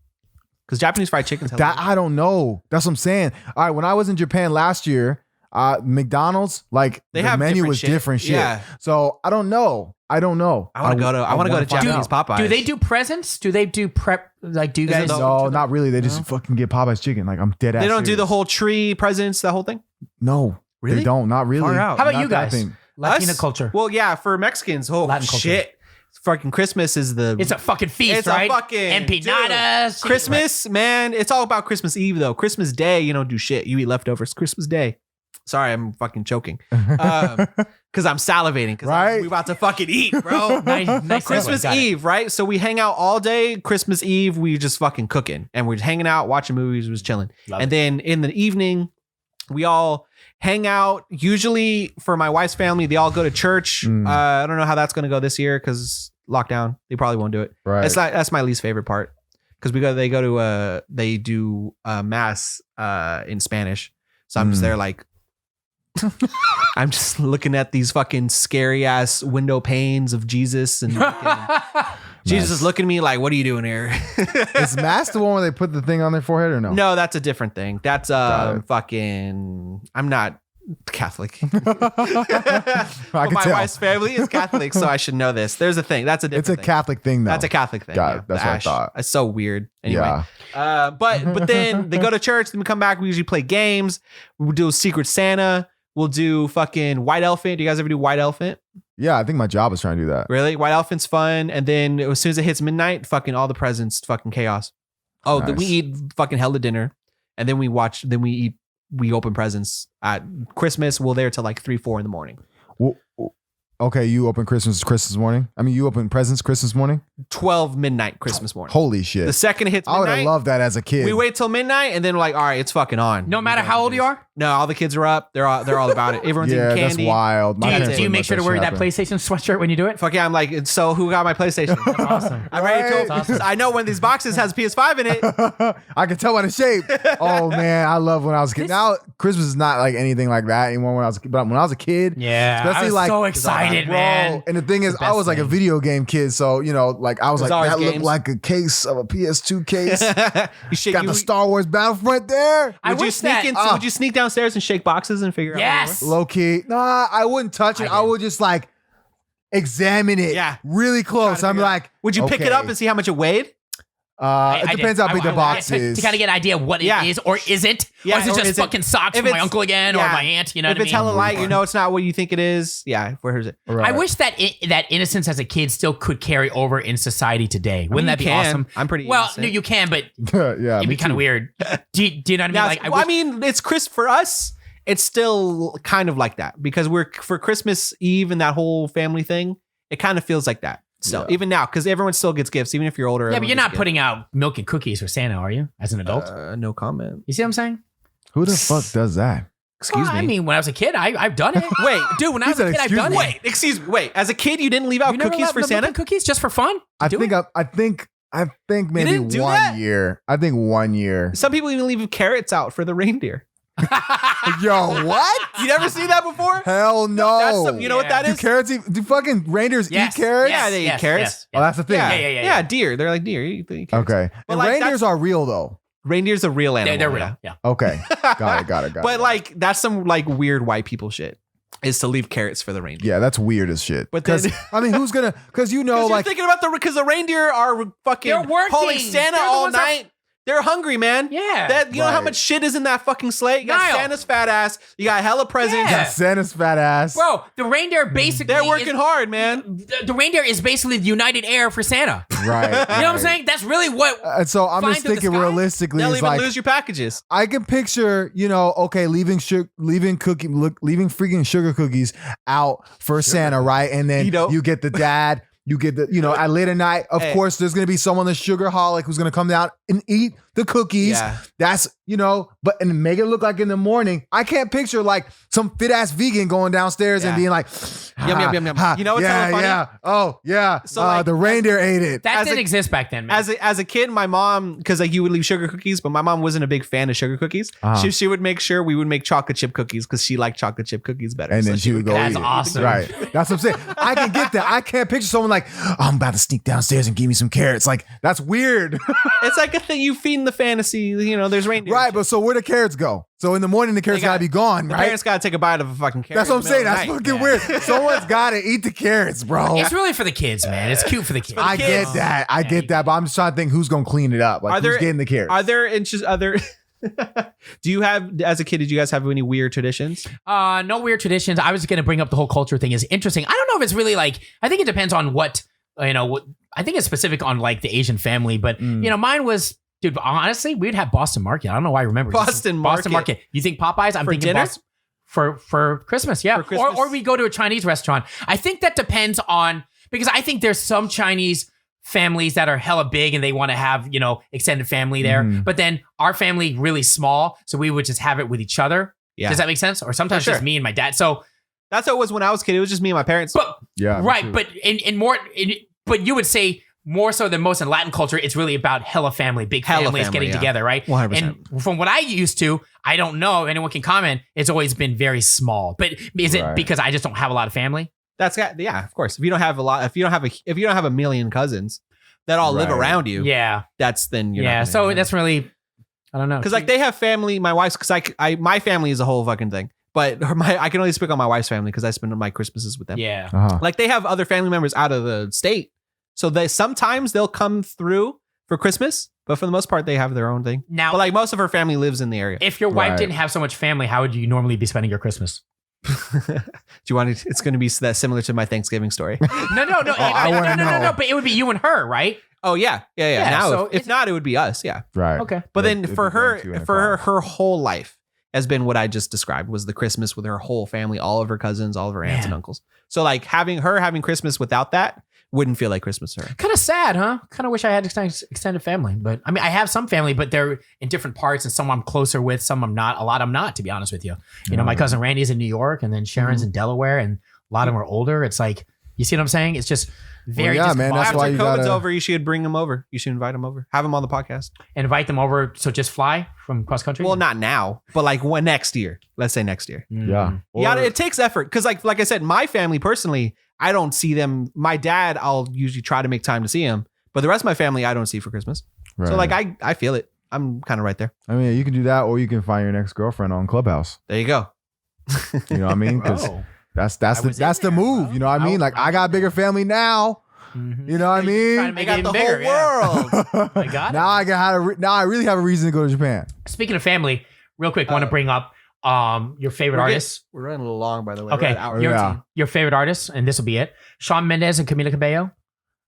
Because Japanese fried chicken's hella That good. I don't know. That's what I'm saying. All right, when I was in Japan last year, McDonald's like They the have menu different was shit. different shit. Yeah. So I don't know. I want to go to wanna find Japanese out. Popeyes. Do they do presents? Do they do prep? Like, do you Is it guys? the- No, not really. They just fucking get Popeye's chicken. Like I'm dead ass. They don't do the serious. whole tree presents, that whole thing? No, Really? They don't. Not really. Far out. How about Not you that guys? thing. Latina Us? culture. Well, yeah, for Mexicans, Latin culture. shit. Fucking Christmas is the It's a fucking feast, It's right? a fucking empanadas. dude. Christmas, man. It's all about Christmas Eve though. Christmas Day, you don't do shit. You eat leftovers. Christmas Day. Sorry, I'm fucking choking. Because I'm salivating. Because Right? we about to fucking eat, bro. Nice Christmas segue. Got it. Eve, right? So we hang out all day. Christmas Eve, we just fucking cooking. And we're just hanging out, watching movies, we're just chilling. Love and it. then in the evening, we all hang out. Usually for my wife's family, they all go to church. I don't know how that's going to go this year because lockdown. They probably won't do it. Right. That's my least favorite part because they do mass in Spanish. So I'm just there like, I'm just looking at these fucking scary ass window panes of Jesus and Jesus is looking at me like, what are you doing here? Is mask the one where they put the thing on their forehead or no? No, that's a different thing. That's Got it. fucking. I'm not Catholic. I But can my tell. wife's family is Catholic, so I should know this. There's a thing. That's a different. It's a thing. Catholic thing though. That's a Catholic thing. Got it. yeah. That's The what I ash. thought. It's so weird. Anyway. Yeah. But then they go to church. Then we come back. We usually play games. We'll do Secret Santa. We'll do fucking White Elephant. Do you guys ever do White Elephant? Yeah, I think my job is trying to do that. Really? White elephant's fun. And then as soon as it hits midnight, fucking all the presents, fucking chaos. Oh, Nice. then we eat fucking hella dinner. And then we open presents at Christmas. We're there till like 3-4 in the morning. Well, okay, you open Christmas morning? I mean, you open presents Christmas morning? 12 midnight Christmas morning. Holy shit. The second it hits I would have midnight, loved that as a kid. we wait till midnight and then we're like, all right, it's fucking on. No matter how old you are? No, all the kids are up. They're all about it. Everyone's yeah, eating candy. that's wild. My parents Do you wouldn't make let sure to wear shit that happen. PlayStation sweatshirt when you do it? Fuck yeah, I'm like, so who got my PlayStation? That's awesome. I'm ready to Right? go. I know when these boxes has PS5 in it. I can tell by the shape. Oh man, I love when I was a kid. Now Christmas is not like anything like that anymore. But when I was a kid, Yeah, I especially was like so excited, bro. man. And the thing is, I best was like a thing. video game kid, so like I was There's like always that looked games. like a case of a PS2 case. You shake, Got the Star Wars Battlefront there. I would you wish sneak that- in? Would you sneak downstairs and shake boxes and figure out? Yes. Low key, nah, I wouldn't touch it. I I did. would just like examine it, Yeah. really close. Try to I'm figure it out. like, Would you pick it okay. up and see how much it weighed? It depends how big the box is. To kind of get an idea of what it Yeah. is or isn't. Yeah, or is it or just is it- fucking socks if from my it's- uncle again or yeah. my aunt? You know If what I it's mean? hella light, you know it's not what you think it is. Yeah, where's it? Right. I wish that that innocence as a kid still could carry over in society today. Wouldn't mean, that you be can. awesome? I'm pretty well. innocent. No, you can, but yeah, it'd be me kind of too. weird. Do you know what I mean? Now, Like, I mean, it's Chris for us. It's still kind of like that because we're for Christmas Eve and that whole family thing. It kind of feels like that. So Yeah. even now, because everyone still gets gifts, even if you're older. yeah, but everyone you're not gets putting out milk and cookies for Santa, are you? As an adult, gifts. No comment. you see what I'm saying? Who the fuck does that? Excuse Well, me. I mean, when I was a kid, I've done it. Wait, Dude, when I He was a said, kid, I've "Excuse done me." it. wait, excuse me. Wait, as a kid, you didn't leave out You never cookies left for milk Santa? and cookies just for fun? I Do think it? I think maybe didn't do one that? year. I think 1 year. Some people even leave carrots out for the reindeer. Yo, what? You never seen that before? Hell no. That's some, you know what Yeah. that do is? carrots do fucking reindeers Yes, eat carrots? Yeah, they eat carrots. yes, Oh, that's the thing. Yeah, Yeah. deer. They're like deer. You eat carrots. Okay. But And like, reindeers are real though. Reindeer's a real animal. They're real. Yeah. Okay. Got it. But like that's some like weird white people shit is to leave carrots for the reindeer. Yeah, that's weird as shit. But then- Because I mean, who's gonna? Because you know, Because like you're thinking about because the reindeer are fucking They're working. hauling Santa They're the all ones that- night. They're hungry, man. Yeah. That you know how Right. much shit is in that fucking sleigh? You got Nile. Santa's fat ass. You got hella presents. Yeah. Santa's fat ass. Bro, the reindeer basically They're working is, hard, man. The reindeer is basically the United Air for Santa. Right. You know what I'm saying? That's really what. And so I'm Flying just through the thinking sky? realistically, They'll it's even like lose your packages. I can picture, okay, leaving freaking sugar cookies out for Santa, right? And then you get the dad, you get the, at late at night, of Hey. course, there's gonna be someone that's sugarholic who's gonna come down and eat the cookies. Yeah. That's, and make it look like in the morning. I can't picture like some fit ass vegan going downstairs and Yeah. being like, Yum, yum, yum, yum. ha, You know what's yeah, hella funny? yeah, oh yeah, So, like, the reindeer ate it. That As didn't a- exist back then, man. As a kid, my mom, because like you would leave sugar cookies, but my mom wasn't a big fan of sugar cookies. Uh-huh. She would make sure we would make chocolate chip cookies because she liked chocolate chip cookies better. And So then she would go go eat That's it. awesome. Right. That's what I'm saying. I can get that. I can't picture someone like, I'm about to sneak downstairs and give me some carrots. Like, that's weird. It's like a thing you feed in the fantasy. There's reindeer. Right, but so where the carrots go? So in the morning, the carrots got- gotta be gone, the right? parents gotta take a bite of a fucking carrot. That's what I'm in the saying. middle That's of the fucking night. weird. Someone's gotta eat the carrots, bro. It's really for the kids, man. It's cute for the kids. I kids. get that. I get that. But I'm just trying to think who's gonna clean it up. Like, Are who's there- getting the carrots? Are there inches? Do you have, as a kid, did you guys have any weird traditions? No weird traditions. I was going to bring up the whole culture thing is interesting. I don't know if it's really like, I think it depends on what I think it's specific on like the Asian family, but mine was, dude, honestly, we'd have Boston Market. I don't know why I remember. Boston Market. You think Popeyes? I'm For thinking dinner? Boston. For Christmas, yeah. For Christmas? Or we go to a Chinese restaurant. I think that depends on, because I think there's some Chinese families that are hella big and they want to have, extended family there. But then our family really small, so we would just have it with each other. Yeah. Does that make sense? Or sometimes For sure. just me and my dad. So, That's how it was when I was a kid. It was just me and my parents. but Yeah, me right. too. But but you would say more so than most in Latin culture, it's really about hella family, big Hella families family, getting yeah. together, right? 100%. And from what I used to, I don't know if anyone can comment. It's always been very small. But is it Right. because I just don't have a lot of family? yeah, of course. If you don't have a lot, if you don't have a million cousins that all live Right. around you, Yeah, that's then you're yeah. not So that's really, I don't know. because like they have family. My wife's because my family is a whole fucking thing. But I can only speak on my wife's family because I spend my Christmases with them. yeah. Uh-huh. Like they have other family members out of the state, so sometimes they'll come through for Christmas, but for the most part they have their own thing. Now, But like most of her family lives in the area. if your wife Right. didn't have so much family, how would you normally be spending your Christmas? Do you want to? It's going to be that similar to my Thanksgiving story. No. I wanna know. But it would be you and her, right? Oh yeah. Now, so if not, it would be us. Yeah. Right. Okay. But then It'd for be them two in a her car. whole life has been what I just described, was the Christmas with her whole family, all of her cousins, all of her aunts and uncles. So like having Christmas without that wouldn't feel like Christmas to her. Kind of sad, huh? Kind of wish I had extended family. But I mean, I have some family, but they're in different parts, and some I'm closer with, some I'm not. A lot I'm not, to be honest with you. You know, my cousin Randy's in New York, and then Sharon's in Delaware, and a lot of them are older. It's like, you see what I'm saying? It's just very man. That's After why you COVID's gotta- over, you should bring them over. You should invite them over. Have them on the podcast. invite them over. So just fly from cross country. Well, not now, but like when next year. Let's say next year. Yeah. Yeah, it takes effort because, like I said, my family personally, I don't see them. My dad, I'll usually try to make time to see him, but the rest of my family, I don't see for Christmas. Right. So like, I feel it. I'm kind of right there. I mean, you can do that, or you can find your next girlfriend on Clubhouse. There you go. You know what I mean? Because Oh. that's was the in there, move. bro. You know what I mean? Like I got a bigger family now. Mhm. You know what I Trying to mean? make I it got the even bigger, whole world. I got it. Now I really have a reason to go to Japan. Speaking of family, real quick, want to bring up your favorite artists. We're running a little long, by the way. Okay, We're at hour your, 15. your favorite artists, and this will be it. Shawn Mendes and Camila Cabello.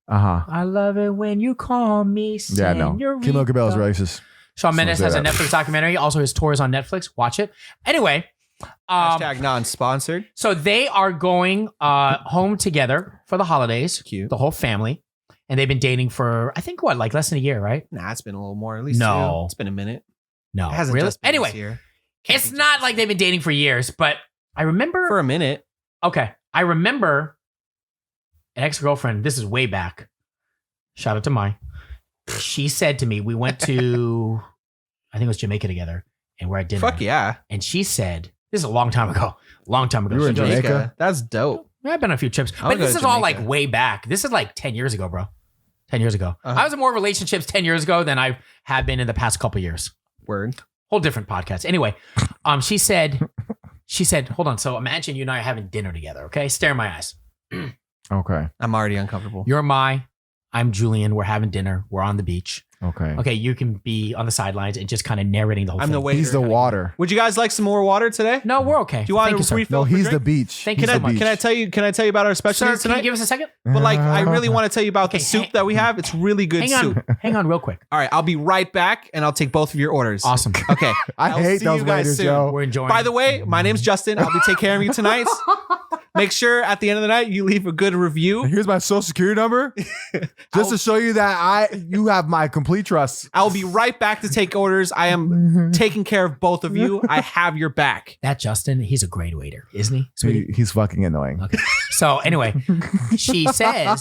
I love it when you call me. Yeah, no. Camila Cabello's racist. Shawn Mendes say has a that. Netflix documentary. Also, his tour is on Netflix. Watch it. Anyway, Hashtag non-sponsored. so they are going home together for the holidays. Cute. The whole family. And they've been dating for, I think, what, like less than a year, right? Nah, it's been a little more. At least No. 2. It's been a minute. No. It hasn't really? just been Anyway, this year. it's not like they've been dating for years, but I remember. For a minute. Okay. I remember an ex-girlfriend. This is way back. Shout out to Mai. She said to me, we went to, I think it was Jamaica together, and we're at dinner. Fuck yeah. And she said, this is a long time ago. Long time ago. You were She in goes, Jamaica? That's dope. I've been on a few trips. I'll But go this to is all Jamaica. like way back. This is like 10 years ago, bro. 10 years ago. Uh-huh. I was in more relationships 10 years ago than I have been in the past couple years. Word. Whole different podcast. Anyway, she said, hold on. So imagine you and I are having dinner together, okay? Stare in my eyes. Okay. I'm already uncomfortable. You're Mai. I'm Julian. We're having dinner. We're on the beach. Okay. Okay, you can be on the sidelines and just kind of narrating the whole I'm thing. the waiter. He's the water. Would you guys like some more water today? No, we're okay. Do you want Thank a you, sir. refill? No, for he's the drink? beach. Thank He's you so the much. beach. Can I tell you about our Sir, specialties can you tonight? give us a second? But like, I really want to tell you about Okay, the soup that we have. It's really good Hang soup. on. Hang on real quick. All right, I'll be right back, and I'll take both of your orders. Awesome. Okay. I I'll hate see those you guys waiters, soon. Joe. We're enjoying By the way, my name's Justin. I'll be taking care of you tonight. Make sure at the end of the night you leave a good review. Here's my social security number, just to show you that you have my complete trust. I'll be right back to take orders. I am taking care of both of you. I have your back. that Justin, he's a great waiter, isn't he, sweetie? He's fucking annoying. Okay. So anyway, she says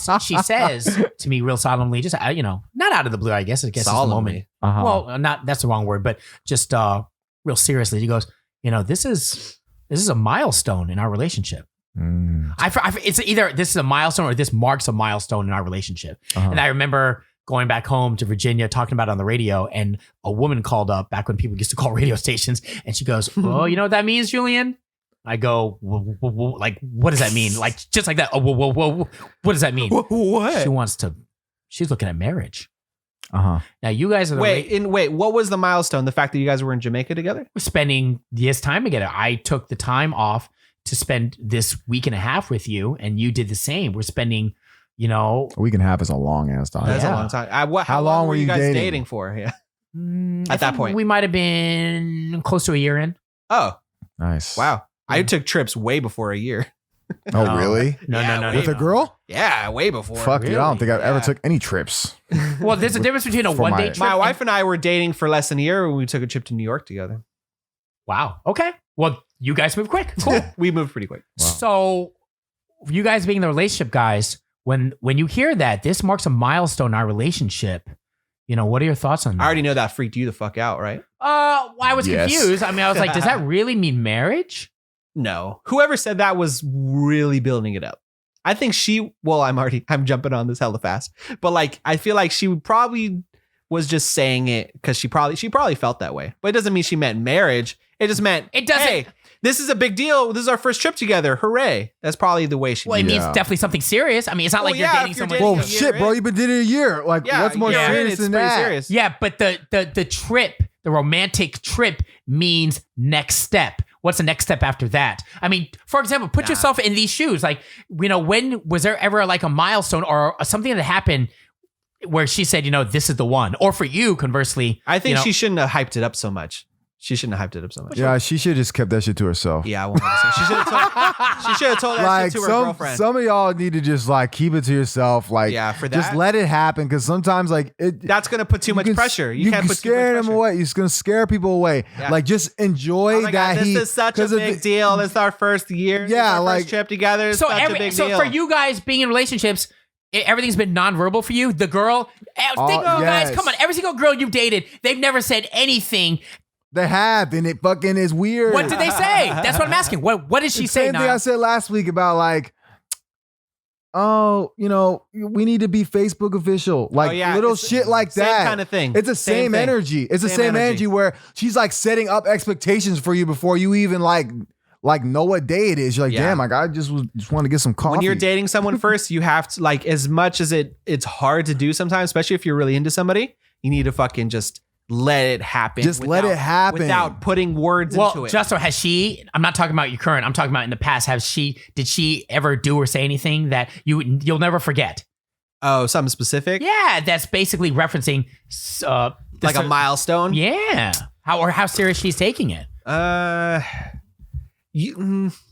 to me real solemnly, just not out of the blue, I guess. It's the moment. Solemnly. Uh-huh. Well, not that's the wrong word, but just real seriously, she goes, this is a milestone in our relationship. Mm. It's either this is a milestone or this marks a milestone in our relationship. Uh-huh. And I remember going back home to Virginia, talking about it on the radio, and a woman called up back when people used to call radio stations, and she goes, "Oh, you know what that means, Julian?" I go, like, what does that mean? Like, just like that. Oh, whoa. What does that mean? What? She's looking at marriage. Uh-huh. Now, you guys are Wait, what was the milestone? The fact that you guys were in Jamaica together? spending this time together. I took the time off to spend this week and a half with you, and you did the same. We're spending, A week and a half is a long ass time. That's Yeah. a long time. How long long were were you you guys dating? dating for? Yeah. I At that think point. we might have been close to a year in. Oh, Nice. wow. I took trips way before a year. Oh, No. really? No. With a girl? Yeah, way before. Fuck you. I don't think I've ever Yeah. took any trips. Well, there's a difference between a For one my- day trip. My and- wife and I were dating for less than a year when we took a trip to New York together. Wow. Okay. Well, you guys move quick. Cool. We moved pretty quick. Wow. So, you guys being the relationship guys, when you hear that this marks a milestone in our relationship, what are your thoughts on that? I already know that freaked you the fuck out, right? I was Yes. confused. I mean, I was like, does that really mean marriage? No. Whoever said that was really building it up. I think I'm jumping on this hella fast. But like, I feel like she probably was just saying it because she probably felt that way. But it doesn't mean she meant marriage. It just meant, It doesn't- hey, this is a big deal. This is our first trip together. Hooray. That's probably the way she Well, it meant means Yeah. definitely something serious. I mean, it's not Well, like you're yeah, dating if you're someone. dating Whoa, a year shit, bro. in. You've been dating a year. Like, Yeah, what's more a year in, serious it's than pretty that? serious. Yeah, but the trip, the romantic trip means next step. what's the next step after that? I mean, for example, put yourself in these shoes. Like, when was there ever like a milestone or something that happened where she said, this is the one? Or for you, conversely, I think she shouldn't have hyped it up so much. Yeah, she should have just kept that shit to herself. Yeah, 100%. She should have told that shit to her girlfriend. Some of y'all need to just like keep it to yourself. Like, for that, just let it happen, because sometimes like that's gonna put too much pressure. You can't put scare them away. You're just gonna scare people away. Yeah. Like, just enjoy that. This is such a big deal. This is our first year. Yeah, like first trip together. It's such a big deal. For you guys being in relationships, everything's been nonverbal for you. The girl, guys, come on. Every single girl you've dated, they've never said anything. They have, and it fucking is weird. What did they say? That's what I'm asking. What did she say? Same thing I said last week about like, we need to be Facebook official. Like little shit like that. Same kind of thing. It's the same energy. It's the same energy where she's like setting up expectations for you before you even like know what day it is. You're like, damn, like I just want to get some coffee. When you're dating someone first, you have to, like, as much as it's hard to do sometimes, especially if you're really into somebody, you need to fucking just let it happen. Let it happen without putting words into it. Justo, has she? I'm not talking about your current. I'm talking about in the past. Did she ever do or say anything that you'll never forget? Oh, something specific? Yeah, that's basically referencing like a milestone. Yeah, how serious she's taking it.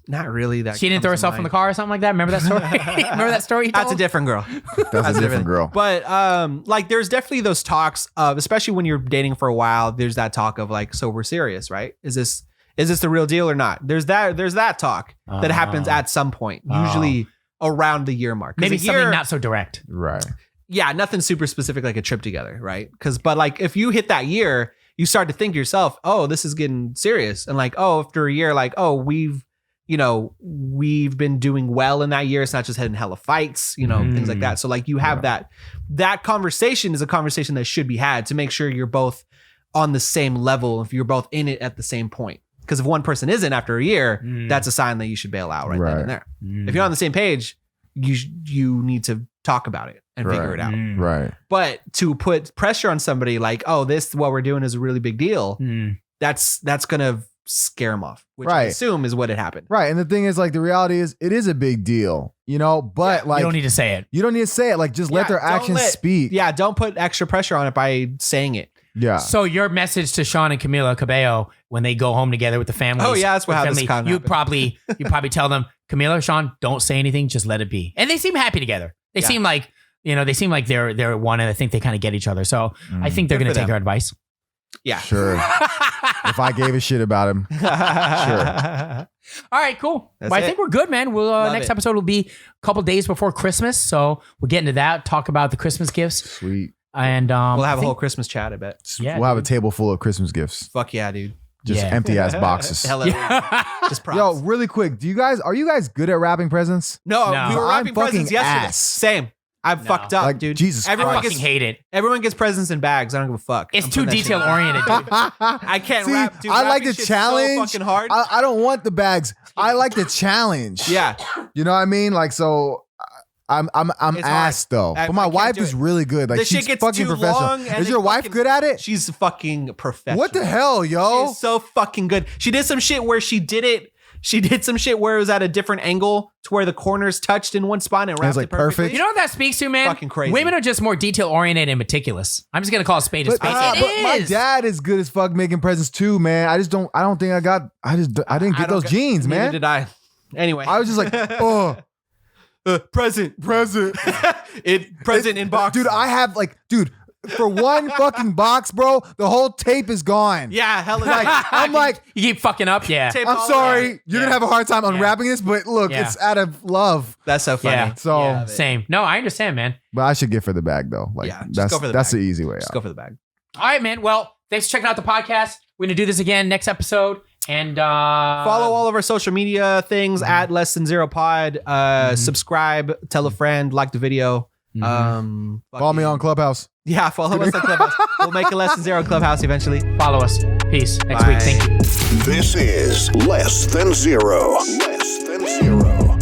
Not really. That she didn't throw herself in the car or something like that. Remember that story? Remember that story? That's a different girl. That's a different girl. But like, there's definitely those talks of, especially when you're dating for a while. There's that talk of like, so we're serious, right? Is this the real deal or not? There's that talk that happens at some point, usually around the year mark. Maybe something not so direct, right? Yeah, nothing super specific like a trip together, right? But like, if you hit that year, you start to think to yourself, oh, this is getting serious. And like, oh, after a year, like, oh, we've been doing well in that year. It's not just having hella fights, things like that. So like, you have that conversation is a conversation that should be had to make sure you're both on the same level. If you're both in it at the same point, because if one person isn't after a year, that's a sign that you should bail out right then and there. If you're on the same page, you need to talk about it and figure it out. Right. But to put pressure on somebody like, oh, what we're doing is a really big deal. That's going to scare them off, which I assume is what had happened. Right. And the thing is, like, the reality is it is a big deal, but like, you don't need to say it. You don't need to say it. Like, just let their actions speak. Yeah. Don't put extra pressure on it by saying it. Yeah. So your message to Shawn and Camila Cabello when they go home together with the family. Oh yeah, that's how this kind of you probably tell them, Camila, Shawn, don't say anything, just let it be. And they seem happy together. They seem like they're one, and I think they kind of get each other. So I think they're going to take our advice. Yeah. Sure. If I gave a shit about him. Sure. All right, cool. I think we're good, man. We'll next episode will be a couple days before Christmas, so we'll get into that, talk about the Christmas gifts. Sweet. And we'll have a whole Christmas chat, I bet. Yeah, we'll have a table full of Christmas gifts. Fuck yeah, dude. Just empty ass boxes. Hell yeah. Just props. Yo, really quick, are you guys good at wrapping presents? No. We were wrapping presents yesterday. Ass. Same. I fucked up, like, dude. Jesus Everyone Christ. hate it. Everyone gets presents in bags. I don't give a fuck. It's too detail oriented, dude. I can't wrap, dude. I like the challenge. So fucking hard. I don't want the bags. I like the challenge. Yeah. You know what I mean? Like, so I'm ass though. But my wife is really good. Like, the she's shit gets fucking too professional. long. Is your wife good at it? She's fucking professional. What the hell, yo? She's so fucking good. She did some shit where she did some shit where it was at a different angle to where the corners touched in one spot and wrapped like it perfectly. perfect. You know what that speaks to, man? Fucking crazy. Women are just more detail oriented and meticulous. I'm just gonna call a spade a spade. But my dad is good as fuck making presents too, man. I didn't get those jeans, man. Neither did I. Anyway, I was just like, oh. Present in box. Dude, I have for one fucking box, bro, the whole tape is gone. Yeah, hell is I'm like, you keep fucking up, yeah. I'm sorry, you're gonna have a hard time unwrapping this, but look, it's out of love. That's so funny. Yeah. So same. No, I understand, man. But I should get for the bag though. Like, that's the easy way out. Just go for the bag. All right, man. Well, thanks for checking out the podcast. We're gonna do this again next episode. And follow all of our social media things at Less Than Zero Pod. Subscribe, tell a friend, like the video. Follow me on Clubhouse. Yeah, follow us on Clubhouse. We'll make a Less Than Zero Clubhouse eventually. Follow us. Peace. Next week. Thank you. This is Less Than Zero. Less Than Zero.